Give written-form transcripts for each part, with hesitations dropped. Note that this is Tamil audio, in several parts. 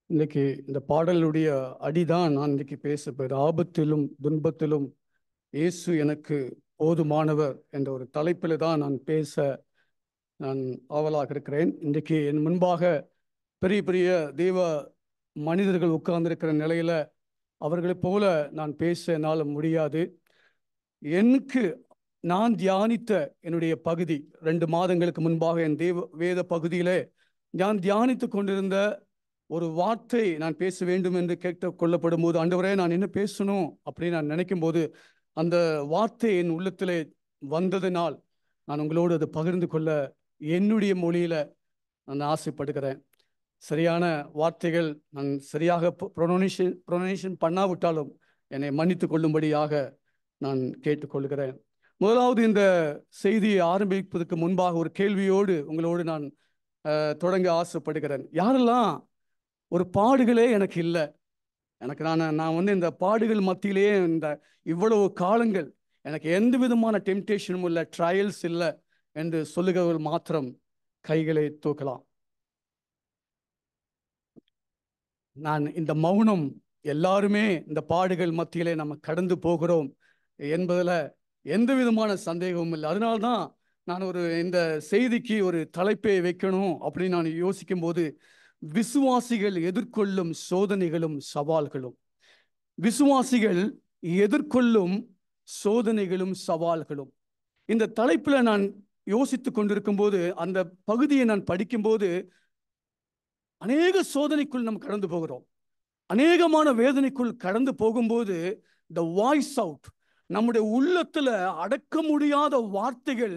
இன்னைக்கு இந்த பாடலுடைய அடிதான் நான் இன்னைக்கு பேச போகிறேன். ஆபத்திலும் துன்பத்திலும் இயேசு எனக்கு போதுமானவர் என்ற ஒரு தலைப்பில் தான் நான் பேச நான் ஆவலாக இருக்கிறேன். இன்றைக்கு என் முன்பாக பெரிய பெரிய தெய்வ மனிதர்கள் உட்கார்ந்திருக்கிற நிலையில அவர்களைப் போல நான் பேச என்னால் முடியாது. எனக்கு நான் தியானித்த என்னுடைய பகுதி 2 மாதங்களுக்கு முன்பாக என் வேத பகுதியிலே நான் தியானித்து கொண்டிருந்த ஒரு வார்த்தை நான் பேச வேண்டும் என்று கேட்டுக் கொள்ளப்படும் போது, ஆண்டவரே நான் என்ன பேசணும் அப்படின்னு நான் நினைக்கும் போது அந்த வார்த்தை என் உள்ளத்திலே வந்ததினால் நான் உங்களோடு அதை பகிர்ந்து கொள்ள என்னுடைய மொழியில நான் ஆசைப்படுகிறேன். சரியான வார்த்தைகள் நான் சரியாக ப்ரொனன்சியேஷன் பண்ணாவிட்டாலும் என்னை மன்னித்து கொள்ளும்படியாக நான் கேட்டுக்கொள்கிறேன். முதலாவது, இந்த செய்தியை ஆரம்பிப்பதற்கு முன்பாக ஒரு கேள்வியோடு உங்களோடு நான் தொடங்க ஆசைப்படுகிறேன். யாரெல்லாம் ஒரு பாடுகளே எனக்கு இல்லை, எனக்கு நான் வந்து இந்த பாடுகள் மத்தியிலேயே இந்த இவ்வளவு காலங்கள் எனக்கு எந்த விதமான டெம்டேஷனும் இல்லை, ட்ரையல்ஸ் இல்லை என்று சொல்லுகிறவர்கள் மாத்திரம் கைகளை தூக்கலாம். நான் இந்த மௌனம், எல்லாருமே இந்த பாடுகள் மத்தியிலே நம்ம கடந்து போகிறோம் என்பதில் எந்த விதமான சந்தேகமும் இல்லை. அதனால்தான் நான் இந்த செய்திக்கு ஒரு தலைப்பை வைக்கணும் அப்படின்னு நான் யோசிக்கும் போது, விசுவாசிகள் எதிர்கொள்ளும் சோதனைகளும் சவால்களும். விசுவாசிகள் எதிர்கொள்ளும் சோதனைகளும் சவால்களும். இந்த தலைப்புல நான் யோசித்துக் கொண்டிருக்கும் போது, அந்த பகுதியை நான் படிக்கும்போது, அநேக சோதனைக்குள் நம்ம கடந்து போகிறோம். அநேகமான வேதனைக்குள் கடந்து போகும்போது த வாய்ஸ் அவுட், நம்முடைய உள்ளத்துல அடக்க முடியாத வார்த்தைகள்,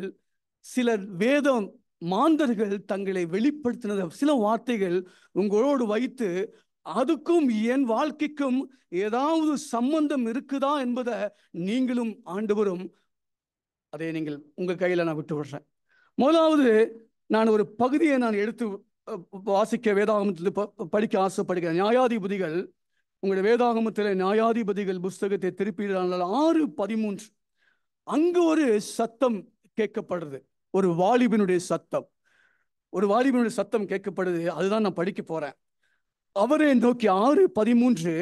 சில வேதம் மாந்தர்கள் தங்களை வெளிப்படுத்தின சில வார்த்தைகள் உங்களோடு வைத்து, அதுக்கும் என் வாழ்க்கைக்கும் ஏதாவது சம்பந்தம் இருக்குதா என்பதை நீங்களும் ஆண்டவரும் அதை நீங்கள் உங்க கையில நான் விட்டு விடுறேன். முதலாவது, நான் ஒரு பகுதியை நான் எடுத்து வாசிக்க வேதாகமத்தில் படிக்க ஆசைப்படுகிறேன். நியாயாதிபதிகள், உங்களுடைய வேதாகமத்தில் நியாயாதிபதிகள் புஸ்தகத்தை திருப்பினால் 6:13 அங்கு ஒரு சத்தம் கேட்கப்படுது. ஒரு வாலிபனுடைய சத்தம், ஒரு வாலிபனுடைய சத்தம் கேட்கப்படுது. அதுதான் நான் படிக்க போறேன். அவரை நோக்கி 6:13,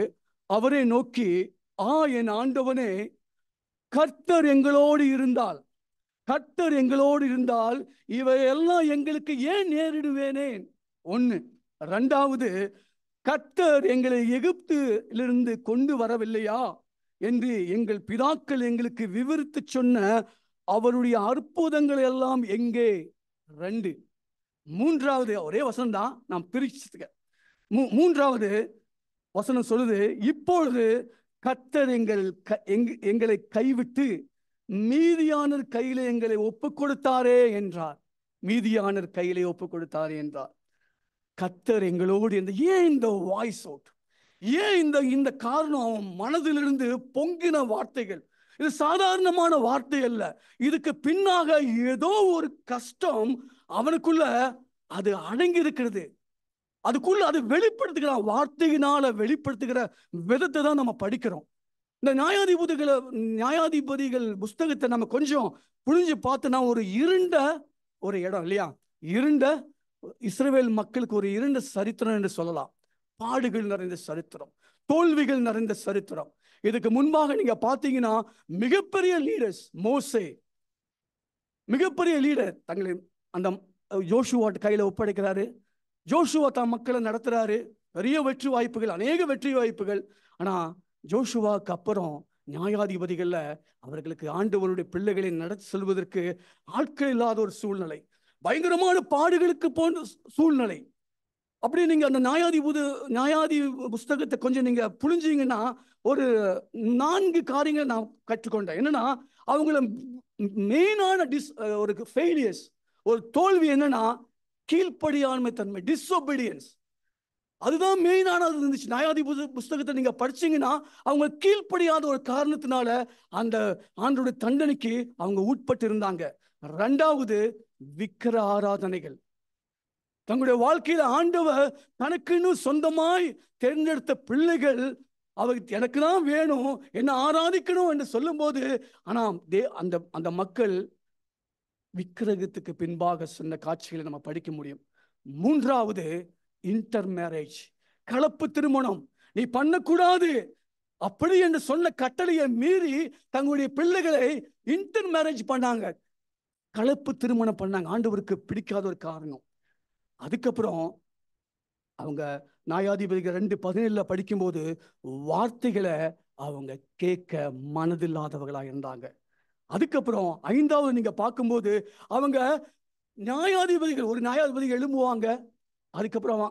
அவரை நோக்கி, என் ஆண்டவனே, கர்த்தர் எங்களோடு இருந்தால், கர்த்தர் எங்களோடு இருந்தால் இவையெல்லாம் எங்களுக்கு ஏன் நேரிடுவேனேன்? ஒன்று. ரெண்டாவது, கர்த்தர் எங்களை எகிப்திலிருந்து கொண்டு வரவில்லையா என்று எங்கள் பிதாக்கள் எங்களுக்கு விவரித்து சொன்ன அவருடைய அற்புதங்கள் எல்லாம் எங்கே? 2. மூன்றாவது, ஒரே வசனம் தான், நான் பிரிச்சுக்க. மூன்றாவது வசனம் சொல்லுது, இப்பொழுது கர்த்தர் எங்களை கைவிட்டு மீதியானர் கையில எங்களை ஒப்பு கொடுத்தாரே என்றார். மீதியானர் கையிலே ஒப்பு கொடுத்தாரே என்றார். கர்த்தர் எங்களோடு ஏன் இந்த வாய்ஸ் அவுட்? ஏன் இந்த காரணம்? அவன் மனதிலிருந்து பொங்கின வார்த்தைகள். இது சாதாரணமான வார்த்தை அல்ல. இதுக்கு பின்னாக ஏதோ ஒரு கஷ்டம் அவனுக்குள்ள அது அடங்கி இருக்கிறது. அதுக்குள்ள அது வெளிப்படுத்துகிற வார்த்தையினால வெளிப்படுத்துகிற விதத்தை தான் நம்ம படிக்கிறோம். இந்த நியாயாதிபதிகள் புஸ்தகத்தை நம்ம கொஞ்சம் புரிஞ்சு பார்த்தோன்னா, ஒரு இருண்ட ஒரு இடம் இல்லையா? இருண்ட இஸ்ரவேல் மக்களுக்கு ஒரு இருண்ட சரித்திரம் என்று சொல்லலாம். பாடுகள் நிறைந்த சரித்திரம், தோல்விகள் நிறைந்த சரித்திரம். இதுக்கு முன்பாக நீங்க பார்த்தீங்கன்னா, மிகப்பெரிய லீடர்ஸ், மோசே மிகப்பெரிய லீடர், தங்களை அந்த யோசுவா கையில ஒப்படைக்கிறாரு. ஜோஷுவா தான் மக்களை நடத்துறாரு. நிறைய வெற்றி வாய்ப்புகள், அநேக வெற்றி வாய்ப்புகள். ஆனா ஜோஷுவாக்கு அப்புறம் நியாயாதிபதிகள்ல அவர்களுக்கு ஆண்டவருடைய பிள்ளைகளை நடத்தி செல்வதற்கு ஆட்கள் இல்லாத ஒரு சூழ்நிலை, பயங்கரமான பாடுகளுக்கு போன்ற சூழ்நிலை. அப்படி நீங்க அந்த நியாயாதி புஸ்தகத்தை கொஞ்சம் நீங்க புரிஞ்சீங்கன்னா, ஒரு 4 காரியங்களை நான் கற்றுக்கொண்டேன். என்னன்னா, அவங்கள மெயினான ஒரு ஃபெயிலியர்ஸ், ஒரு தோல்வி என்னன்னா, கீழ்ப்படியாண்மை தன்மை, டிஸ்ஒபீடியன்ஸ். அதுதான் மெயினானது இருந்துச்சு. நியாயாதிபதி புஸ்தகத்தை நீங்க படிச்சீங்கன்னா, அவங்க கீழ்ப்படியாத ஒரு காரணத்தினால அந்த ஆண்டவருடைய தண்டனைக்கு அவங்க உட்பட்டு இருந்தாங்க. 2வது, விக்கிர ஆராதனைகள். தங்களுடைய வாழ்க்கையில ஆண்டவர் தனக்குன்னு சொந்தமாய் தேர்ந்தெடுத்த பிள்ளைகள், அவருக்கு எனக்கு தான் வேணும், என்ன ஆராதிக்கணும் என்று சொல்லும் போது, ஆனா அந்த மக்கள் விக்கிரகத்துக்கு பின்பாக சொன்ன காட்சிகளை நம்ம படிக்க முடியும். மூன்றாவது இன்டர் மேரேஜ், கலப்பு திருமணம். நீ பண்ணக்கூடாது அப்படி என்று சொன்ன கட்டளையை மீறி தங்களுடைய பிள்ளைகளை இன்டர் மேரேஜ் பண்ணாங்க, கலப்பு திருமணம் பண்ணாங்க. ஆண்டவருக்கு பிடிக்காத ஒரு காரணம். அதுக்கப்புறம் அவங்க நியாயாதிபதிகள் 2:17 படிக்கும்போது வார்த்தைகளை அவங்க கேட்க மனதில்லாதவர்களாக இருந்தாங்க. அதுக்கப்புறம் 5வது நீங்க பார்க்கும்போது அவங்க நியாயாதிபதிகள், ஒரு நியாயாதிபதிகள் எழும்புவாங்க, அதுக்கப்புறம்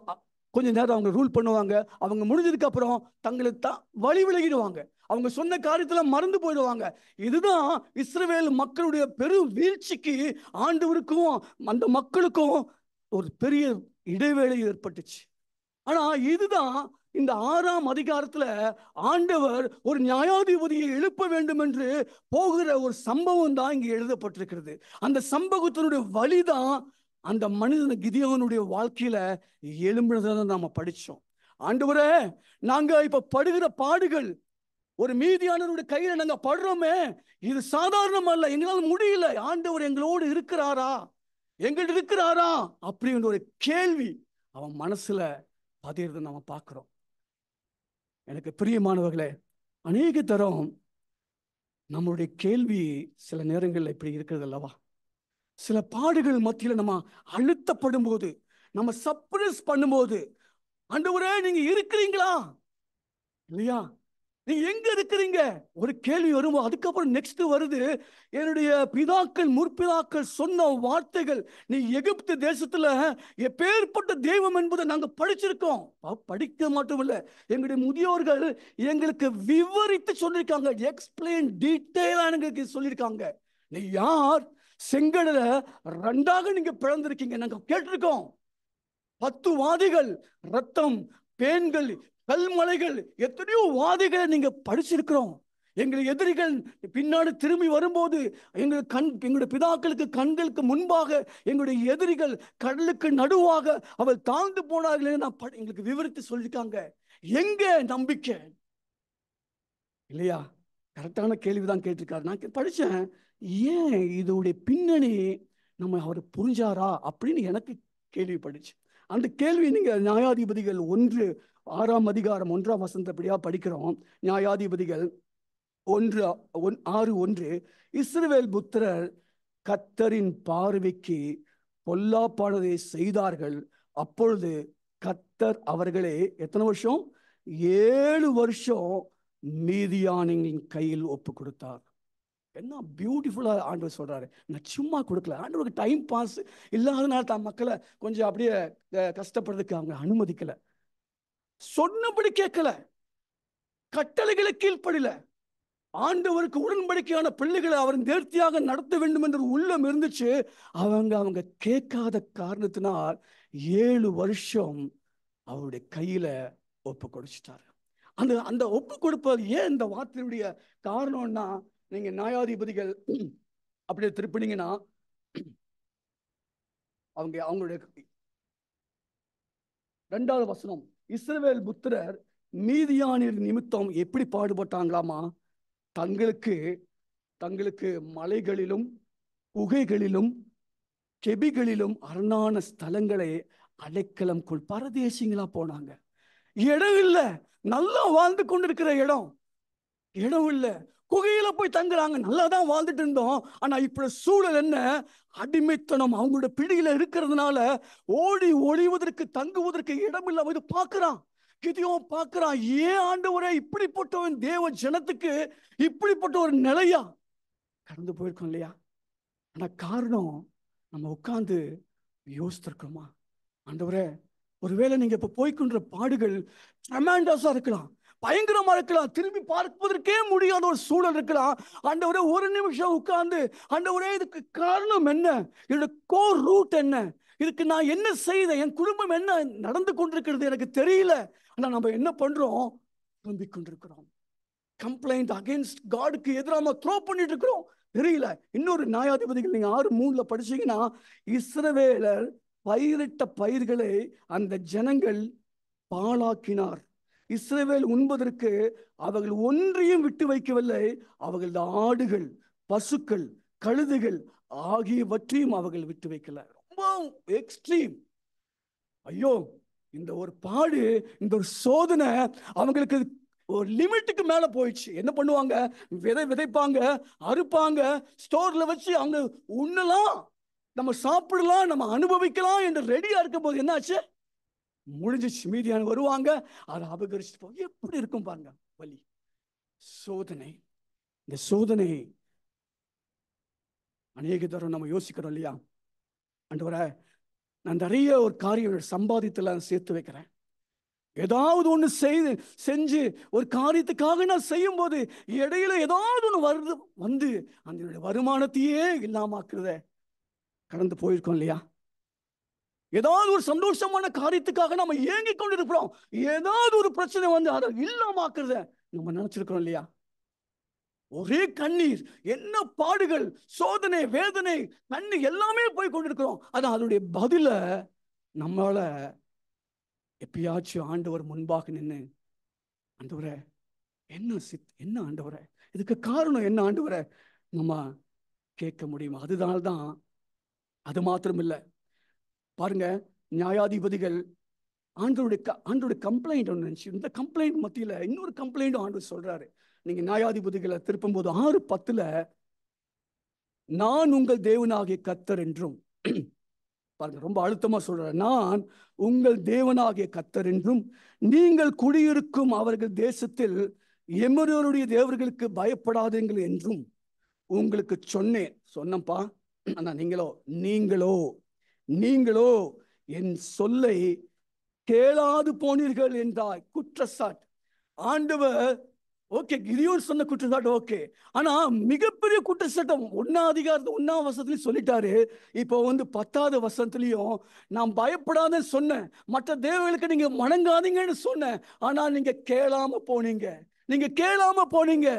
கொஞ்ச நேரம் அவங்க ரூல் பண்ணுவாங்க, அவங்க முடிஞ்சதுக்கு அப்புறம் தங்களுக்கு தான் வழி விலகிடுவாங்க, அவங்க சொன்ன காரியத்துல மறந்து போயிடுவாங்க. இதுதான் இஸ்ரவேல் மக்களுடைய பெரும் வீழ்ச்சிக்கு ஆண்டவருக்கும் அந்த மக்களுக்கும் ஒரு பெரிய இடைவேளை ஏற்பட்டுச்சு. ஆனா இதுதான் இந்த 6ஆம் அதிகாரத்துல ஆண்டவர் ஒரு நியாயாதிபதியை எழுப்ப வேண்டும் என்று போகிற ஒரு சம்பவம் தான் இங்க எழுதப்பட்டிருக்கிறது. அந்த சம்பவத்தினுடைய வழிதான் அந்த மனிதன் கிதியோனுடைய வாழ்க்கையில எழும்பினதை நாம படிச்சோம். ஆண்டவரே, நாங்க இப்ப படுகிற பாடுகள், ஒரு மீதியானவருடைய கையில நாங்க படுறோமே, இது சாதாரணம் அல்ல, எங்களால் முடியல, ஆண்டவர் எங்களோடு இருக்கிறாரா, எங்கள்கிட்ட இருக்கிறாரா அப்படின்ற ஒரு கேள்வி அவன் மனசுல பதியறதை நாம பார்க்கிறோம். எனக்கு பிரியமானவர்களே, அநேக தரம் நம்மளுடைய கேள்வி சில நேரங்கள்ல இப்படி இருக்கிறது அல்லவா? சில பாடுகள் மத்தியில நம்ம அழுத்தப்படும் போது, நம்ம சப்ரஸ் பண்ணும்போது, ஆண்டவரே நீங்க இருக்கிறீங்களா இல்லையா, நீங்க எங்க இருக்கிறீங்க ஒரு கேள்வி வரும்போது, அதுக்கப்புறம் நெக்ஸ்ட் வருது, என்னுடைய பிதாக்கள் முற்பிதாக்கள் சொன்ன வார்த்தைகள், நீ எகிப்து தேசத்துல எப்பேற்பட்ட தெய்வம் என்பதை நாங்க படிச்சிருக்கோம். படிக்க மட்டுமில்ல, எங்களுடைய முதியோர்கள் எங்களுக்கு விவரித்து சொல்லியிருக்காங்க, எக்ஸ்பிளைன் டீட்டெயிலா எங்களுக்கு சொல்லியிருக்காங்க. நீ யார், செங்கடல 2ஆக நீங்க பிளந்திருக்கீங்க நாங்க கேட்டிருக்கோம். 10 வாதிகள், ரத்தம், பேன்கள், கல்மலைகள், எத்தனையோ வாதிகளை நீங்க படிச்சிருக்கிறோம். எங்கள் எதிரிகள் பின்னாடி திரும்பி வரும்போது எங்களுடைய பிதாக்களுக்கு கண்களுக்கு முன்பாக எங்களுடைய எதிரிகள் கடலுக்கு நடுவாக அவள் தாழ்ந்து போனார்கள் எங்களுக்கு விவரித்து சொல்லியிருக்காங்க. எங்க நம்பிக்கை இல்லையா? கரெக்டான கேள்விதான் கேட்டிருக்காரு. நான் படிச்சேன், ஏன் இதோடைய பின்னணி நம்ம அவர் புரிஞ்சாரா அப்படின்னு எனக்கு கேள்விப்பட்டுச்சு. அந்த கேள்வி நீங்க நியாயாதிபதிகள் 1:6ஆம் அதிகாரம் 1ஆம் வசனத்தப்படியா படிக்கிறோம். நியாயாதிபதிகள் 1:6:1, இஸ்ரவேல் புத்திரர் கர்த்தரின் பார்வைக்கு பொல்லாப்பானதை செய்தார்கள், அப்பொழுது கர்த்தர் அவர்களே எத்தனை வருஷம், 7 வருஷம் மீதியானின் கையில் ஒப்பு கொடுத்தார். என்ன பியூட்டிஃபுல்லா ஆண்டவர் சொல்றாரு. நான் சும்மா கொடுக்கல, ஆண்டவருக்கு டைம் பாஸ் இல்லாதனால தான் மக்களை கொஞ்சம் அப்படியே கஷ்டப்படுறதுக்கு அவங்க அனுமதிக்கல, சொன்னபடி கேட்கல, கட்டளைகளை கீழ்ப்படில, ஆண்டவருக்கு உடன்படிக்கையான பிள்ளைகளை அவர் நேர்த்தியாக நடத்த வேண்டும் என்ற உள்ளம் இருந்துச்சு. அவங்க கேட்காத காரணத்தினால் 7 வருஷம் அவருடைய கையில ஒப்பு கொடுத்துட்டாரு. அந்த அந்த ஒப்பு கொடுப்பது ஏன் இந்த வார்த்தையுடைய காரணம்னா, நீங்க நியாயாதிபதிகள் அப்படியே திருப்பினீங்கன்னா அவங்களுடைய 2வது வசனம், இஸ்ரவேல் புத்திரர் மீதியானின் நிமித்தம் எப்படி பாடுபட்டாங்களாமா, தங்களுக்கு மலைகளிலும் குகைகளிலும் கெபிகளிலும் அரணான ஸ்தலங்களை அடைக்கலம் கொள், பரதேசிங்களா போனாங்க. இடம் இல்ல, நல்லா வாழ்ந்து கொண்டிருக்கிற இடம் இல்ல, குகையில போய் தங்குறாங்க, நல்லா தான் வாழ்ந்துட்டு இருந்தோம். ஆனா இப்ப சூழல் என்ன, அடிமைத்தனம் அவங்களோட பிடியில இருக்கிறதுனால ஓடி ஒளிவதற்கு தங்குவதற்கு இடம் இல்ல. இது பார்க்கிறான் கிதியோன், பார்க்கிறான், ஏன் ஆண்டவரே இப்படிப்பட்ட தேவ ஜனத்துக்கு இப்படிப்பட்ட ஒரு நிலையா கடந்து போயிருக்கோம் இல்லையா? ஆனா காரணம் நம்ம உட்கார்ந்து யோசித்திருக்கோமா, ஆண்டவரே ஒருவேளை நீங்க இப்ப போய்கொண்ட பாடுகள் ட்ரெமெண்டஸா இருக்கலாம், பயங்கரமா இருக்கலாம், திரும்பி பார்ப்பதற்கே முடியாத ஒரு சூழல் இருக்கலாம். ஆண்டவரே ஒரு நிமிஷம் உட்கார்ந்து, ஆண்டவரே இதுக்கு காரணம் என்ன, என்னோட கோர் ரூட் என்ன, இதுக்கு நான் என்ன செய்த, என் குடும்பம் என்ன நடந்து கொண்டிருக்கிறது எனக்கு தெரியல. ஆனா நம்ம என்ன பண்றோம், திரும்பிக் கொண்டிருக்கிறோம், கம்ப்ளைண்ட் அகைன்ஸ்ட் காடுக்கு எதிராக த்ரோ பண்ணிட்டு இருக்கிறோம், தெரியல. இன்னொரு நியாயாதிபதிகள் நீங்க 6:3 படிச்சீங்கன்னா, இஸ்ரவேலர் பயிரிட்ட பயிர்களை அந்த ஜனங்கள் பாழாக்கினார், இஸ்ரவேல் உண்பதற்கு அவர்கள் ஒன்றையும் விட்டு வைக்கவில்லை, அவர்களது ஆடுகள், பசுக்கள், கழுதைகள் ஆகியவற்றையும் அவர்கள் விட்டு வைக்கல. ரொம்ப எக்ஸ்ட்ரீம். ஐயோ, இந்த ஒரு பாடு, இந்த ஒரு சோதனை அவங்களுக்கு ஒரு லிமிட்டுக்கு மேல போயிடுச்சு. என்ன பண்ணுவாங்க? விதைப்பாங்க, அறுப்பாங்க, ஸ்டோர்ல வச்சு அவங்க உண்ணலாம், நம்ம சாப்பிடலாம், நம்ம அனுபவிக்கலாம் என்று ரெடியா இருக்கும் போது என்னாச்சு? முடிஞ்சிச்சு. மீதியான வருவாங்க, அதை அபகரிச்சுட்டு போக. எப்படி இருக்கும் பாருங்க வலி. சோதனை. இந்த சோதனை அநேக தரம் நம்ம யோசிக்கிறோம் இல்லையா? ஆண்டவரே, நான் நிறைய ஒரு காரியம் சம்பாதித்துல சேர்த்து வைக்கிறேன். ஏதாவது ஒண்ணு செஞ்சு ஒரு காரியத்துக்காக நான் செய்யும் போது இடையில ஏதாவது ஒண்ணு வருது வந்து அந்த வருமானத்தையே இல்லாமக்குறத கடந்து போயிருக்கோம் இல்லையா? ஏதாவது ஒரு சந்தோஷமான காரியத்துக்காக நம்ம ஏங்கி கொண்டிருக்கிறோம். ஏதாவது ஒரு பிரச்சனை வந்து அதை இல்லாமக்குறத நம்ம நினைச்சிருக்கிறோம் இல்லையா? ஒரே கண்ணீர், என்ன பாடுகள், சோதனை, வேதனை, கண்ணீர் எல்லாமே போய் கொண்டிருக்கிறோம். அதான் அதனுடைய பதில நம்மளால எப்பயாச்சும் ஆண்டவர் முன்பாக நின்று, ஆண்டவரே என்ன ஆண்டவரே, இதுக்கு காரணம் என்ன ஆண்டவரே, நம்ம கேட்க முடியுமா? அதனால்தான். அது மாத்திரம் இல்லை பாருங்க, நியாயாதிபதிகள் ஆண்டவருடைய கம்ப்ளைண்ட் ஒன்று இருந்துச்சு. இந்த கம்ப்ளைண்ட் மத்தியில இன்னொரு கம்ப்ளைண்ட்டும் ஆண்டவர் சொல்றாரு. நீங்க நியாயாதிபதிகளை திருப்பும் போது 6:10 நான் உங்கள் தேவனாகிய கர்த்தர் என்றும், பாருங்க ரொம்ப அழுத்தமா சொல்றாரு, நான் உங்கள் தேவனாகிய கர்த்தர் என்றும் நீங்கள் குடியிருக்கும் அவர்கள் தேசத்தில் எமோரியருடைய தேவர்களுக்கு பயப்படாதீங்கள் என்றும் உங்களுக்கு சொன்னப்பா. ஆனா நீங்களோ என் சொல்லை கேளாது போனீர்கள் என்றாய். குற்றச்சாட்டு. ஆண்டவர் ஓகே, கிதியோன் சொன்ன குற்றச்சாட்டு ஓகே, ஆனா மிகப்பெரிய குற்றச்சாட்டம் 1ஆம் வசனத்திலையும் சொல்லிட்டாரு. இப்போ 10வது வசனத்திலையும் நான் பயப்படாத சொன்னேன், மற்ற தேவர்களுக்கு நீங்க வணங்காதீங்கன்னு சொன்னேன், ஆனா நீங்க கேளாம போனீங்க.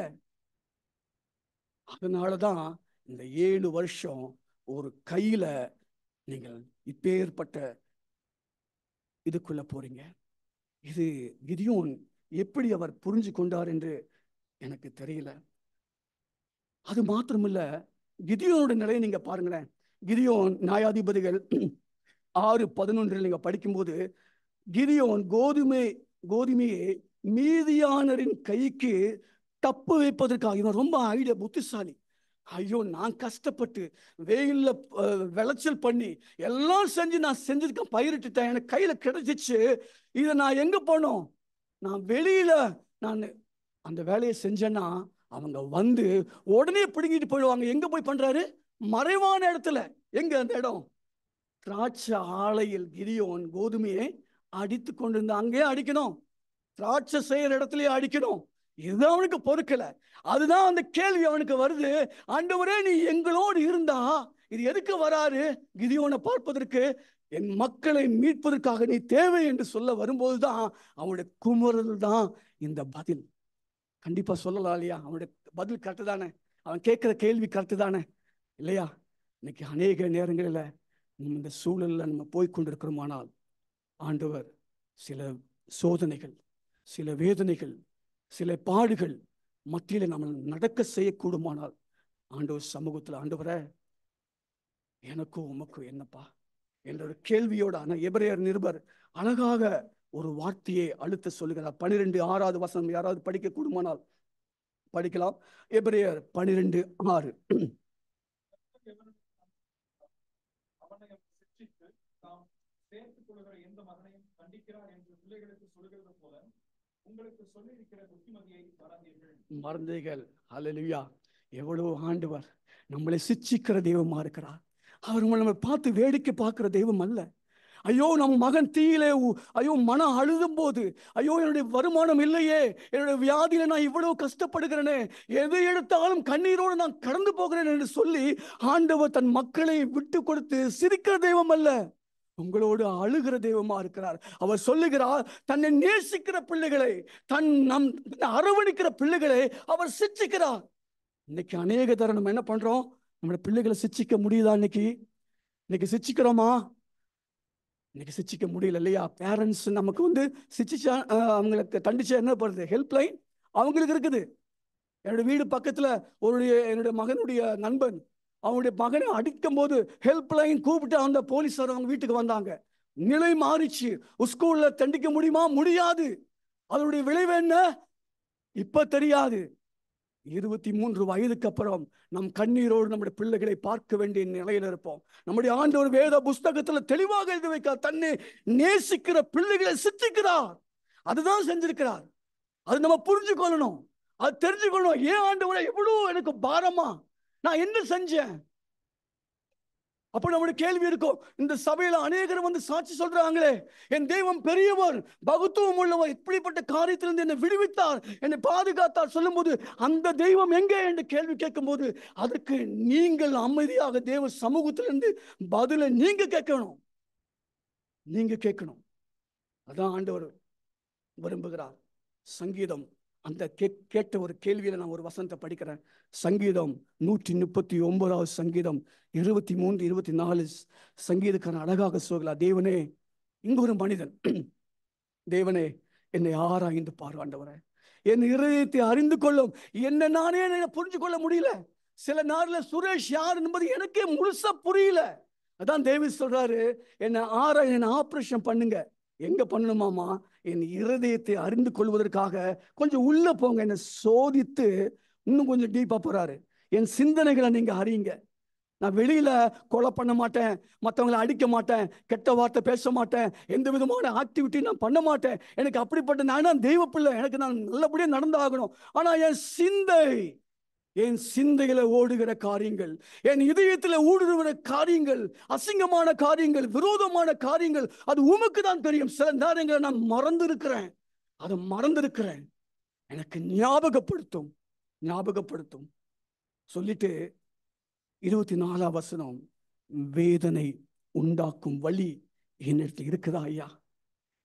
அதனாலதான் இந்த 7 வருஷம் ஒரு கையில நீங்கள் இப்பேற்பட்ட இதுக்குள்ள போறீங்க. இது கிதியோன் எப்படி அவர் புரிஞ்சு கொண்டார் என்று எனக்கு தெரியல. அது மாத்திரமில்ல, கிதியோனோட நிலையை நீங்க பாருங்களேன். கிதியோன் நியாயாதிபதிகள் 6:11 நீங்க படிக்கும்போது, கிதியோன் கோதுமையை மீதியானரின் கைக்கு தப்பு வைப்பதற்காக, இவன் ரொம்ப புத்திசாலி. ஐயோ, நான் கஷ்டப்பட்டு வெயில்ல விளைச்சல் பண்ணி எல்லாம் செஞ்சு நான் செஞ்சதுக்கு பயிரிட்டுட்டேன், எனக்கு கையில கிடைச்சிச்சு, இதை நான் எங்க போனோம்? நான் வெளியில நான் அந்த வேலையை செஞ்சேன்னா அவங்க வந்து உடனே பிடுங்கிட்டு போயிடுவாங்க. எங்க போய் பண்றாரு? மறைவான இடத்துல. எங்க அந்த இடம்? திராட்சை ஆலையில் கிதியோன் கோதுமையை அடித்து கொண்டிருந்த, அங்கேயே அடிக்கணும், திராட்சை செய்யற இடத்துலயே அடிக்கணும். இதுதான் அவனுக்கு பொறுக்கல. அதுதான் அந்த கேள்வி அவனுக்கு வருது, ஆண்டவரே நீ எங்களோடு இருந்தா இது எதுக்கு வராரு? கிதியோனை பார்ப்பதற்கு, என் மக்களை மீட்பதற்காக நீ தேவை என்று சொல்ல வரும்போதுதான் அவனுடைய குமுறல் தான் இந்த பதில். கண்டிப்பா சொல்லலாம் இல்லையா? அவனுடைய பதில் கரெக்டு தானே? அவன் கேட்கிற கேள்வி கரெக்டு தானே இல்லையா? இன்னைக்கு அநேக நேரங்களில் இந்த சூழலில் நம்ம போய்கொண்டிருக்கிறோமானால், ஆண்டவர் சில சோதனைகள், சில வேதனைகள், சில பாடுகள் மத்தியில் நம்ம நடக்க செய்யக்கூடுமானால், ஆண்டவர் சமூகத்தில், ஆண்டவரே எனக்கும் உமக்கும் என்னப்பா என்ற ஒரு கேள்வியோட எபிரேயர் நிருபர் அழகாக ஒரு வார்த்தையை அழுத்த சொல்லுகிறார். 12:6வது வசனம் யாராவது படிக்க கூடுமானால் படிக்கலாம். எபிரேயர் 12:6. மறந்தீர்கள். அல்லேலூயா. எவ்வளவு ஆண்டவர் நம்மளை சிட்சிக்கிற தெய்வமா இருக்கிறார். அவர் நம்மளை பார்த்து வேடிக்கை பார்க்கிற தெய்வம் அல்ல. ஐயோ, நம்ம மகன் தீயிலே ஐயோ மனம் அழுதும் போது, ஐயோ என்னுடைய வருமானம் இல்லையே, என்னுடைய வியாதியில நான் இவ்வளவு கஷ்டப்படுகிறேனே, எதை எடுத்தாலும் கண்ணீரோடு நான் கடந்து போகிறேன் என்று சொல்லி ஆண்டவர் தன் மக்களை விட்டு கொடுத்து சிரிக்கிற தெய்வம் அல்ல, உங்களோடு அழுகிற தெய்வமா இருக்கிறார். அவர் சொல்லுகிறார், தன்னை நேசிக்கிற பிள்ளைகளை, நம் அரவணைக்கிற பிள்ளைகளை அவர் சிச்சிக்கிறார். இன்னைக்கு அநேக தரம் என்ன பண்றோம்? நம்மளோட பிள்ளைகளை சிச்சிக்க முடியுதா? இன்னைக்கு சிச்சிக்கிறோமா? இன்னைக்கு சிச்சிக்க முடியல இல்லையா? பேரண்ட்ஸ் நமக்கு சிச்சிச்சா, அவங்களுக்கு தண்டிச்சா என்ன பண்ணுறது? ஹெல்ப்லைன் அவங்களுக்கு இருக்குது. என்னுடைய வீடு பக்கத்துல என்னுடைய மகனுடைய நண்பன், அவனுடைய மகனை அடிக்கும் போது ஹெல்ப் லைன் கூப்பிட்டு அந்த போலீஸார் அவங்க வீட்டுக்கு வந்தாங்க. நிலை மாறிச்சு. ஸ்கூல்ல தண்டிக்க முடியுமா? முடியாது. அதனுடைய விளைவு என்ன இப்ப தெரியாது. 23 வயதுக்கு அப்புறம் நம் கண்ணீரோடு நம்முடைய பிள்ளைகளை பார்க்க வேண்டிய நிலையில் இருப்போம். நம்முடைய ஆண்டவர் வேத புஸ்தகத்துல தெளிவாக எழுதி வைக்க தன்னை நேசிக்கிற பிள்ளைகளை சித்திக்கிறார். அதுதான் செஞ்சிருக்கிறார். அது நம்ம புரிஞ்சு கொள்ளணும். அது தெரிஞ்சுக்கணும். ஏன் ஆண்டவரே எவ்வளவு எனக்கு பாரமா, நான் என்ன செஞ்சேன்? அப்ப நம்முடைய கேள்வி இருக்கும். இந்த சபையில அநேகர் வந்து சாட்சி சொல்றாங்களே, என் தெய்வம் பெரியவர், பகுத்துவம் உள்ளவர், இப்படிப்பட்ட காரியத்திலிருந்து என்னை விடுவித்தார், என்னை பாதுகாத்தார் சொல்லும் போது அந்த தெய்வம் எங்கே என்று கேள்வி கேட்கும் போது அதற்கு நீங்கள் அமைதியாக தேவ சமூகத்திலிருந்து பதில நீங்க கேட்கணும். நீங்க கேட்கணும். அதான் ஆண்டவர் விரும்புகிறார். சங்கீதம் அந்த கேட்ட ஒரு கேள்வியில நான் ஒரு வசனத்தை படிக்கிறேன். சங்கீதம் 139 சங்கீதம் 23, 24 சங்கீதக்காரன் அழகாக சொல்கிறார். தேவனே, இங்க ஒரு மனிதன், தேவனே என்னை ஆராய்ந்து பார் ஆண்டவரே, என் இருதயத்தை அறிந்து கொள்ளும். என்ன நானே புரிஞ்சு கொள்ள முடியல. சில நாளில் சுரேஷ் யார் என்பது எனக்கே முழுசா புரியல. அதான் தேவன் சொல்றாரு, என்ன ஆபரேஷன் பண்ணுங்க. எங்க பண்ணணுமாமா? என் இருதயத்தை அறிந்து கொள்வதற்காக கொஞ்சம் உள்ள போங்க, என்னை சோதித்து இன்னும் கொஞ்சம் டீப்பா போறாரு. என் சிந்தனைகளை நீங்க அறியுங்க. நான் வெளியில கொலை பண்ண மாட்டேன், மற்றவங்களை அடிக்க மாட்டேன், கெட்ட வார்த்தை பேச மாட்டேன், எந்த விதமான ஆக்டிவிட்டி நான் பண்ண மாட்டேன். எனக்கு அப்படிப்பட்ட நான் தெய்வ பிள்ளை, எனக்கு நான் நல்லபடியா நடந்தாகணும். ஆனா என் சிந்தையில ஓடுகிற காரியங்கள், என் இதயத்தில் ஊடுருவிற காரியங்கள், அசிங்கமான காரியங்கள், விரோதமான காரியங்கள், அது உமக்கு தான் தெரியும். சில நேரங்களை நான் மறந்திருக்கிறேன். அதை மறந்திருக்கிறேன், எனக்கு ஞாபகப்படுத்தும் சொல்லிட்டு 24 வசனம், வேதனை உண்டாக்கும் வழி என்னிடத்தில் இருக்குதா ஐயா?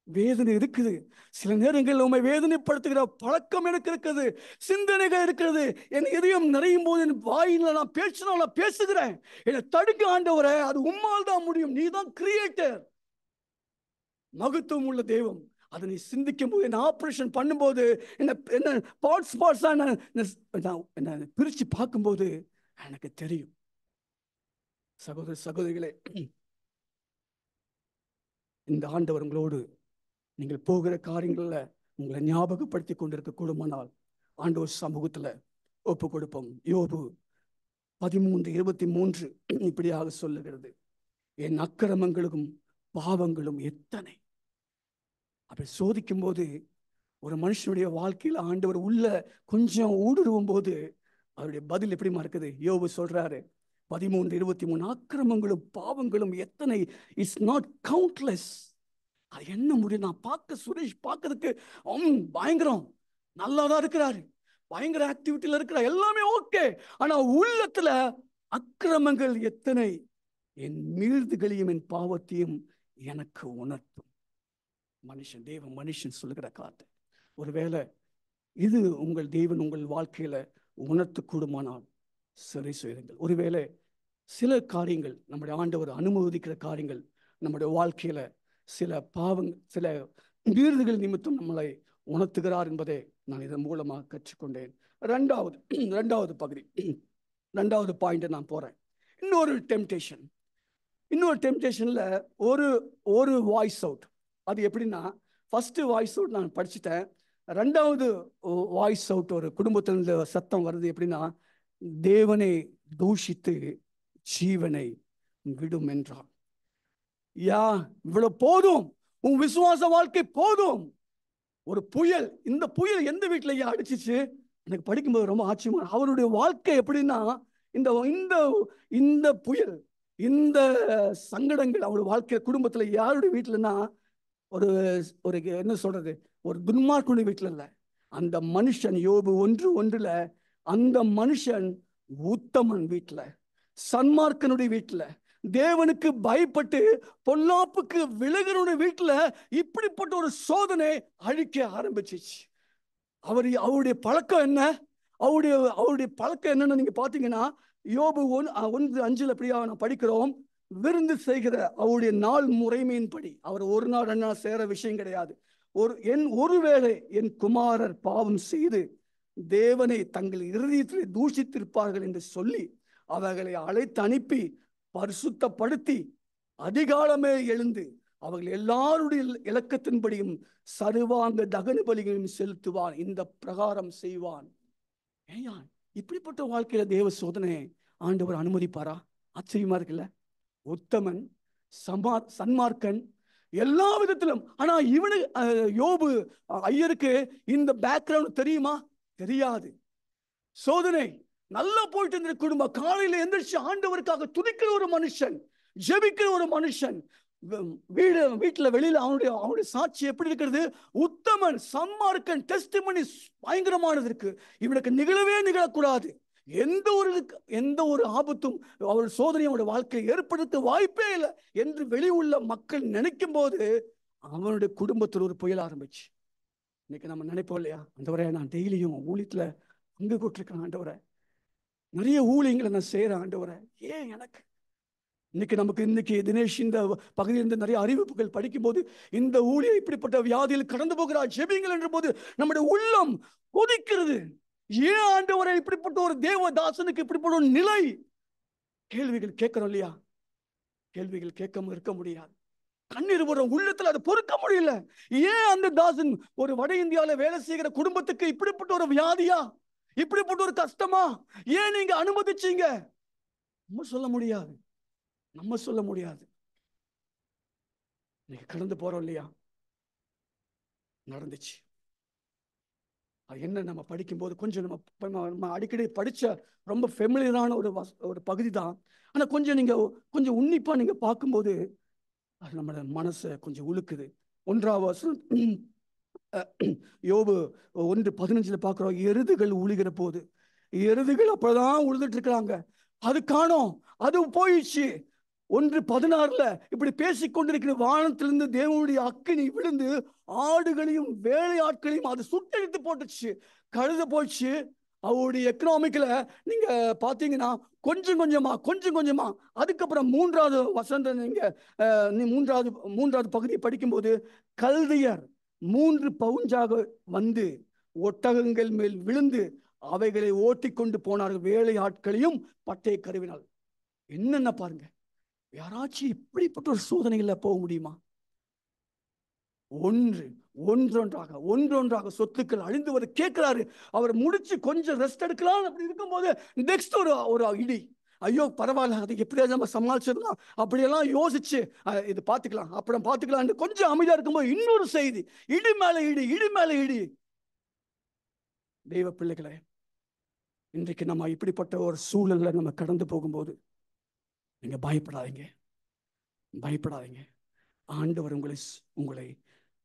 வேதனை இருக்குது. சில நேரங்களில் உண்மை வேதனைப்படுத்துகிற பழக்கம் எனக்கு இருக்குது, சிந்தனைகள் இருக்கிறது. என் இதயம் நிறையும் போது என் வாயில நான் பேசுகிறேன். என்னை தடுக்க ஆண்டவரே, அது உம்மால் தான் முடியும். நீ தான் கிரியேட்டர், மகத்துவம் உள்ள தெய்வம். அதை நீ சிந்திக்கும் போது, என்ன ஆபரேஷன் பண்ணும்போது, என்ன பார்ட்ஸா என்ன பிரிச்சு பார்க்கும்போது எனக்கு தெரியும். சகோதர சகோதரிகளே, இந்த ஆண்டவர் உங்களோடு நீங்கள் போகிற காரியங்கள்ல உங்களை ஞாபகப்படுத்தி கொண்டிருக்க கூடுமானால் ஆண்டவர் சமூகத்துல ஒப்பு கொடுப்போம். யோபு 13:23 இப்படியாக சொல்லுகிறது, என் அக்கிரமங்களும் பாவங்களும் எத்தனை. அப்படி சோதிக்கும் போது ஒரு மனுஷனுடைய வாழ்க்கையில ஆண்டவர் உள்ள கொஞ்சம் ஊடுருவும் போது அவருடைய பதில் எப்படிமா இருக்குது? யோபு சொல்றாரு 13:23, அக்கிரமங்களும் பாவங்களும் எத்தனை, இட்ஸ் நாட் கவுண்ட்லெஸ். அது என்ன முடியும்? நான் சுரேஷ் பார்க்கறதுக்கு பயங்கரம் நல்லாதான் இருக்கிறாரு, பயங்கர ஆக்டிவிட்டியில இருக்கிறார், எல்லாமே ஓகே. ஆனா உள்ளத்துல அக்கிரமங்கள் எத்தனை, என் மீறுதல்களையும் என் பாவத்தையும் எனக்கு உணர்த்தும். மனுஷன் சொல்லுகிற காத்து. ஒருவேளை இது உங்கள் தேவன் உங்கள் வாழ்க்கையில உணர்த்து கூடுமானால் சரி செய்யுங்கள். ஒருவேளை சில காரியங்கள், நம்முடைய ஆண்டவர் அனுமதிக்கிற காரியங்கள் நம்முடைய வாழ்க்கையில சில சில மீறுதல்கள் நிமித்தம் நம்மளை உணர்த்துகிறார் என்பதை நான் இதன் மூலமாக கற்றுக்கொண்டேன். ரெண்டாவது பகுதி, ரெண்டாவது பாயிண்ட் நான் போறேன். இன்னொரு டெம்டேஷன்ல ஒரு வாய்ஸ் அவுட். அது எப்படின்னா, ஃபர்ஸ்ட் வாய்ஸ் அவுட் நான் படிச்சுட்டேன். ரெண்டாவது வாய்ஸ் அவுட் ஒரு குடும்பத்திலிருந்து சத்தம் வருது. எப்படின்னா, தேவனை தூஷித்து ஜீவனை விடும் என்றார். இவ்வளவு போதும், உன் விசுவாச வாழ்க்கை போதும். ஒரு புயல், இந்த புயல் எந்த வீட்டுல அடிச்சிச்சு? எனக்கு படிக்கும்போது ரொம்ப ஆச்சரியமா, அவருடைய வாழ்க்கை எப்படின்னா, இந்த புயல், இந்த சங்கடங்கள் அவருடைய வாழ்க்கை குடும்பத்துல யாருடைய வீட்டுலன்னா, ஒரு என்ன சொல்றது, ஒரு துன்மார்க்குடைய வீட்டுல இல்ல. அந்த மனுஷன் யோபு 1:1 அந்த மனுஷன் உத்தமன் வீட்டுல, சன்மார்க்கனுடைய வீட்டுல, தேவனுக்கு பயப்பட்டு பொல்லாப்புக்கு விலகனுடைய வீட்டுல இப்படிப்பட்ட ஒரு சோதனை அழிக்க ஆரம்பிச்சிச்சு. அவருடைய பழக்கம் என்ன? அவருடைய பழக்கம் என்னன்னு நீங்க பாத்தீங்கன்னா, யோபு 1:5 அப்படியா நான் படிக்கிறோம். விருந்து செய்கிற அவருடைய நாள் முறைமையின்படி, அவர் ஒரு நாள் 2 நாள் சேர விஷயம் கிடையாது. ஒருவேளை என் குமாரர் பாவம் செய்து தேவனை தங்கள் இருதயத்திலே தூஷித்திருப்பார்கள் என்று சொல்லி அவர்களை அழைத்து அனுப்பி பரிசுத்தப்படுத்தி அதிகாலமே எழுந்து அவர்கள் எல்லாருடைய இலக்கத்தின்படியும் சர்வாங்க தகன பலிகளையும் செலுத்துவான். இந்த பிரகாரம் செய்வான். ஏயா இப்படிப்பட்ட வாழ்க்கையில தேவ சோதனை ஆண்டவர் அனுமதிப்பாரா? ஆச்சரியமா இருக்குல்ல. உத்தமன், சன்மார்க்கன் எல்லா விதத்திலும். ஆனா யோபு ஐயருக்கு இந்த பேக்ரவுண்ட் தெரியுமா? தெரியாது. சோதனை நல்லா போயிட்டு இருந்த குடும்பம். காலையில எந்திரிச்சு ஆண்டவருக்காக துதிக்கிற ஒரு மனுஷன், ஜெபிக்கிற ஒரு மனுஷன். வீட்டுல வெளியில அவனுடைய சாட்சி எப்படி இருக்கிறது? உத்தமன், சன்மார்க்கன், டெஸ்டிமனி பயங்கரமானது இருக்கு. இவனுக்கு நிகழக்கூடாது. எந்த ஒரு ஆபத்தும் அவர் சோதனை அவனுடைய வாழ்க்கையை ஏற்படுத்த வாய்ப்பே இல்லை என்று வெளியுள்ள மக்கள் நினைக்கும் போது அவனுடைய குடும்பத்தில் ஒரு புயல் ஆரம்பிச்சு. இன்னைக்கு நம்ம நினைப்போம் இல்லையா, ஆண்டவரே நான் டெய்லியும் ஊழியத்துல பங்கு கொண்டிருக்கிறேன் ஆண்டவரே, நிறைய ஊழியங்களை நான் செய்யறேன் ஆண்டவரே, ஏன் எனக்கு? இன்னைக்கு தினேஷ் இந்த பகுதியிலிருந்து நிறைய அறிவிப்புகள் படிக்கும் போது இந்த ஊழியர் இப்படிப்பட்ட வியாதியில் கடந்து போகிறார், ஜெபிங்கள் என்ற போது நம்முடைய உள்ளம் கொதிக்கிறது. ஏன் ஆண்டவரை இப்படிப்பட்ட ஒரு தேவதாசனுக்கு இப்படிப்பட்ட ஒரு நிலை? கேள்விகள் கேட்கிறோம் இல்லையா? கேள்விகள் கேட்காம இருக்க முடியாது. கண்ணீர் வரும் உள்ளத்துல, அதை பொறுக்க முடியல. ஏன் அந்த தாசன் ஒரு வட இந்தியாவில வேலை செய்கிற குடும்பத்துக்கு இப்படிப்பட்ட ஒரு வியாதியா, இப்படிப்பட்ட ஒரு கஷ்டமா ஏன் நீங்க அனுமதிச்சீங்க? நம்ம சொல்ல முடியாது. நீங்க கடந்து போறோம் இல்லையா, நடந்துச்சு. அது என்ன நம்ம படிக்கும்போது கொஞ்சம் நம்ம அடிக்கடி படிச்ச ரொம்ப ஃபெமிலியரான ஒரு பகுதி தான். ஆனா கொஞ்சம் உன்னிப்பா நீங்க பார்க்கும்போது அது நம்மளோட மனசை கொஞ்சம் உழுக்குது. 1ஆம் வசனம் யோபு 1:15 பார்க்கிறோம். எருதுகள் உழுகிற போது, எருதுகள் அப்பதான் உழுதுட்டு இருக்கிறாங்க, அது காணோம், அது போயிடுச்சு. 1:16 இப்படி பேசிக்கொண்டிருக்கிற வானத்திலிருந்து தேவனுடைய அக்கினி விழுந்து ஆடுகளையும் வேலையாட்களையும் அது சுட்டெடுத்து போட்டுச்சு, கழுத போச்சு. அவருடைய எக்கனாமிக்ல நீங்க பாத்தீங்கன்னா கொஞ்சம் கொஞ்சமா அதுக்கப்புறம் 3வது வசனம் நீங்க மூன்றாவது பகுதியை படிக்கும்போது கல்தியர் 3 பவுஞ்சாக வந்து ஒட்டகங்கள் மேல் விழுந்து அவைகளை ஓட்டிக்கொண்டு போனார்கள், வேலையாட்களையும் பட்டை கருவினால். என்னென்ன பாருங்க, யாராச்சும் இப்படிப்பட்ட ஒரு சோதனைகள்ல போக முடியுமா? ஒன்றொன்றாக சொத்துக்கள் அழிந்து வர கேட்கிறாரு. அவர் முடிச்சு கொஞ்சம் ரெஸ்ட் எடுக்கலாம் அப்படி இருக்கும்போது நெக்ஸ்ட் ஒரு இடி. ஐயோ பரவாயில்ல, அதை எப்படியாவது நம்ம சமாளிச்சிடலாம் அப்படியெல்லாம் யோசிச்சு இது பார்த்துக்கலாம் அப்புறம் பார்த்துக்கலாம் கொஞ்சம் அமைதியா இருக்கும்போது இன்னொரு செய்தி, இடி மேல இடி. தெய்வ பிள்ளைகளே, இன்றைக்கு நம்ம இப்படிப்பட்ட ஒரு சூழல்ல நம்ம கடந்து போகும்போது நீங்க பயப்படாதீங்க. ஆண்டவர் உங்களை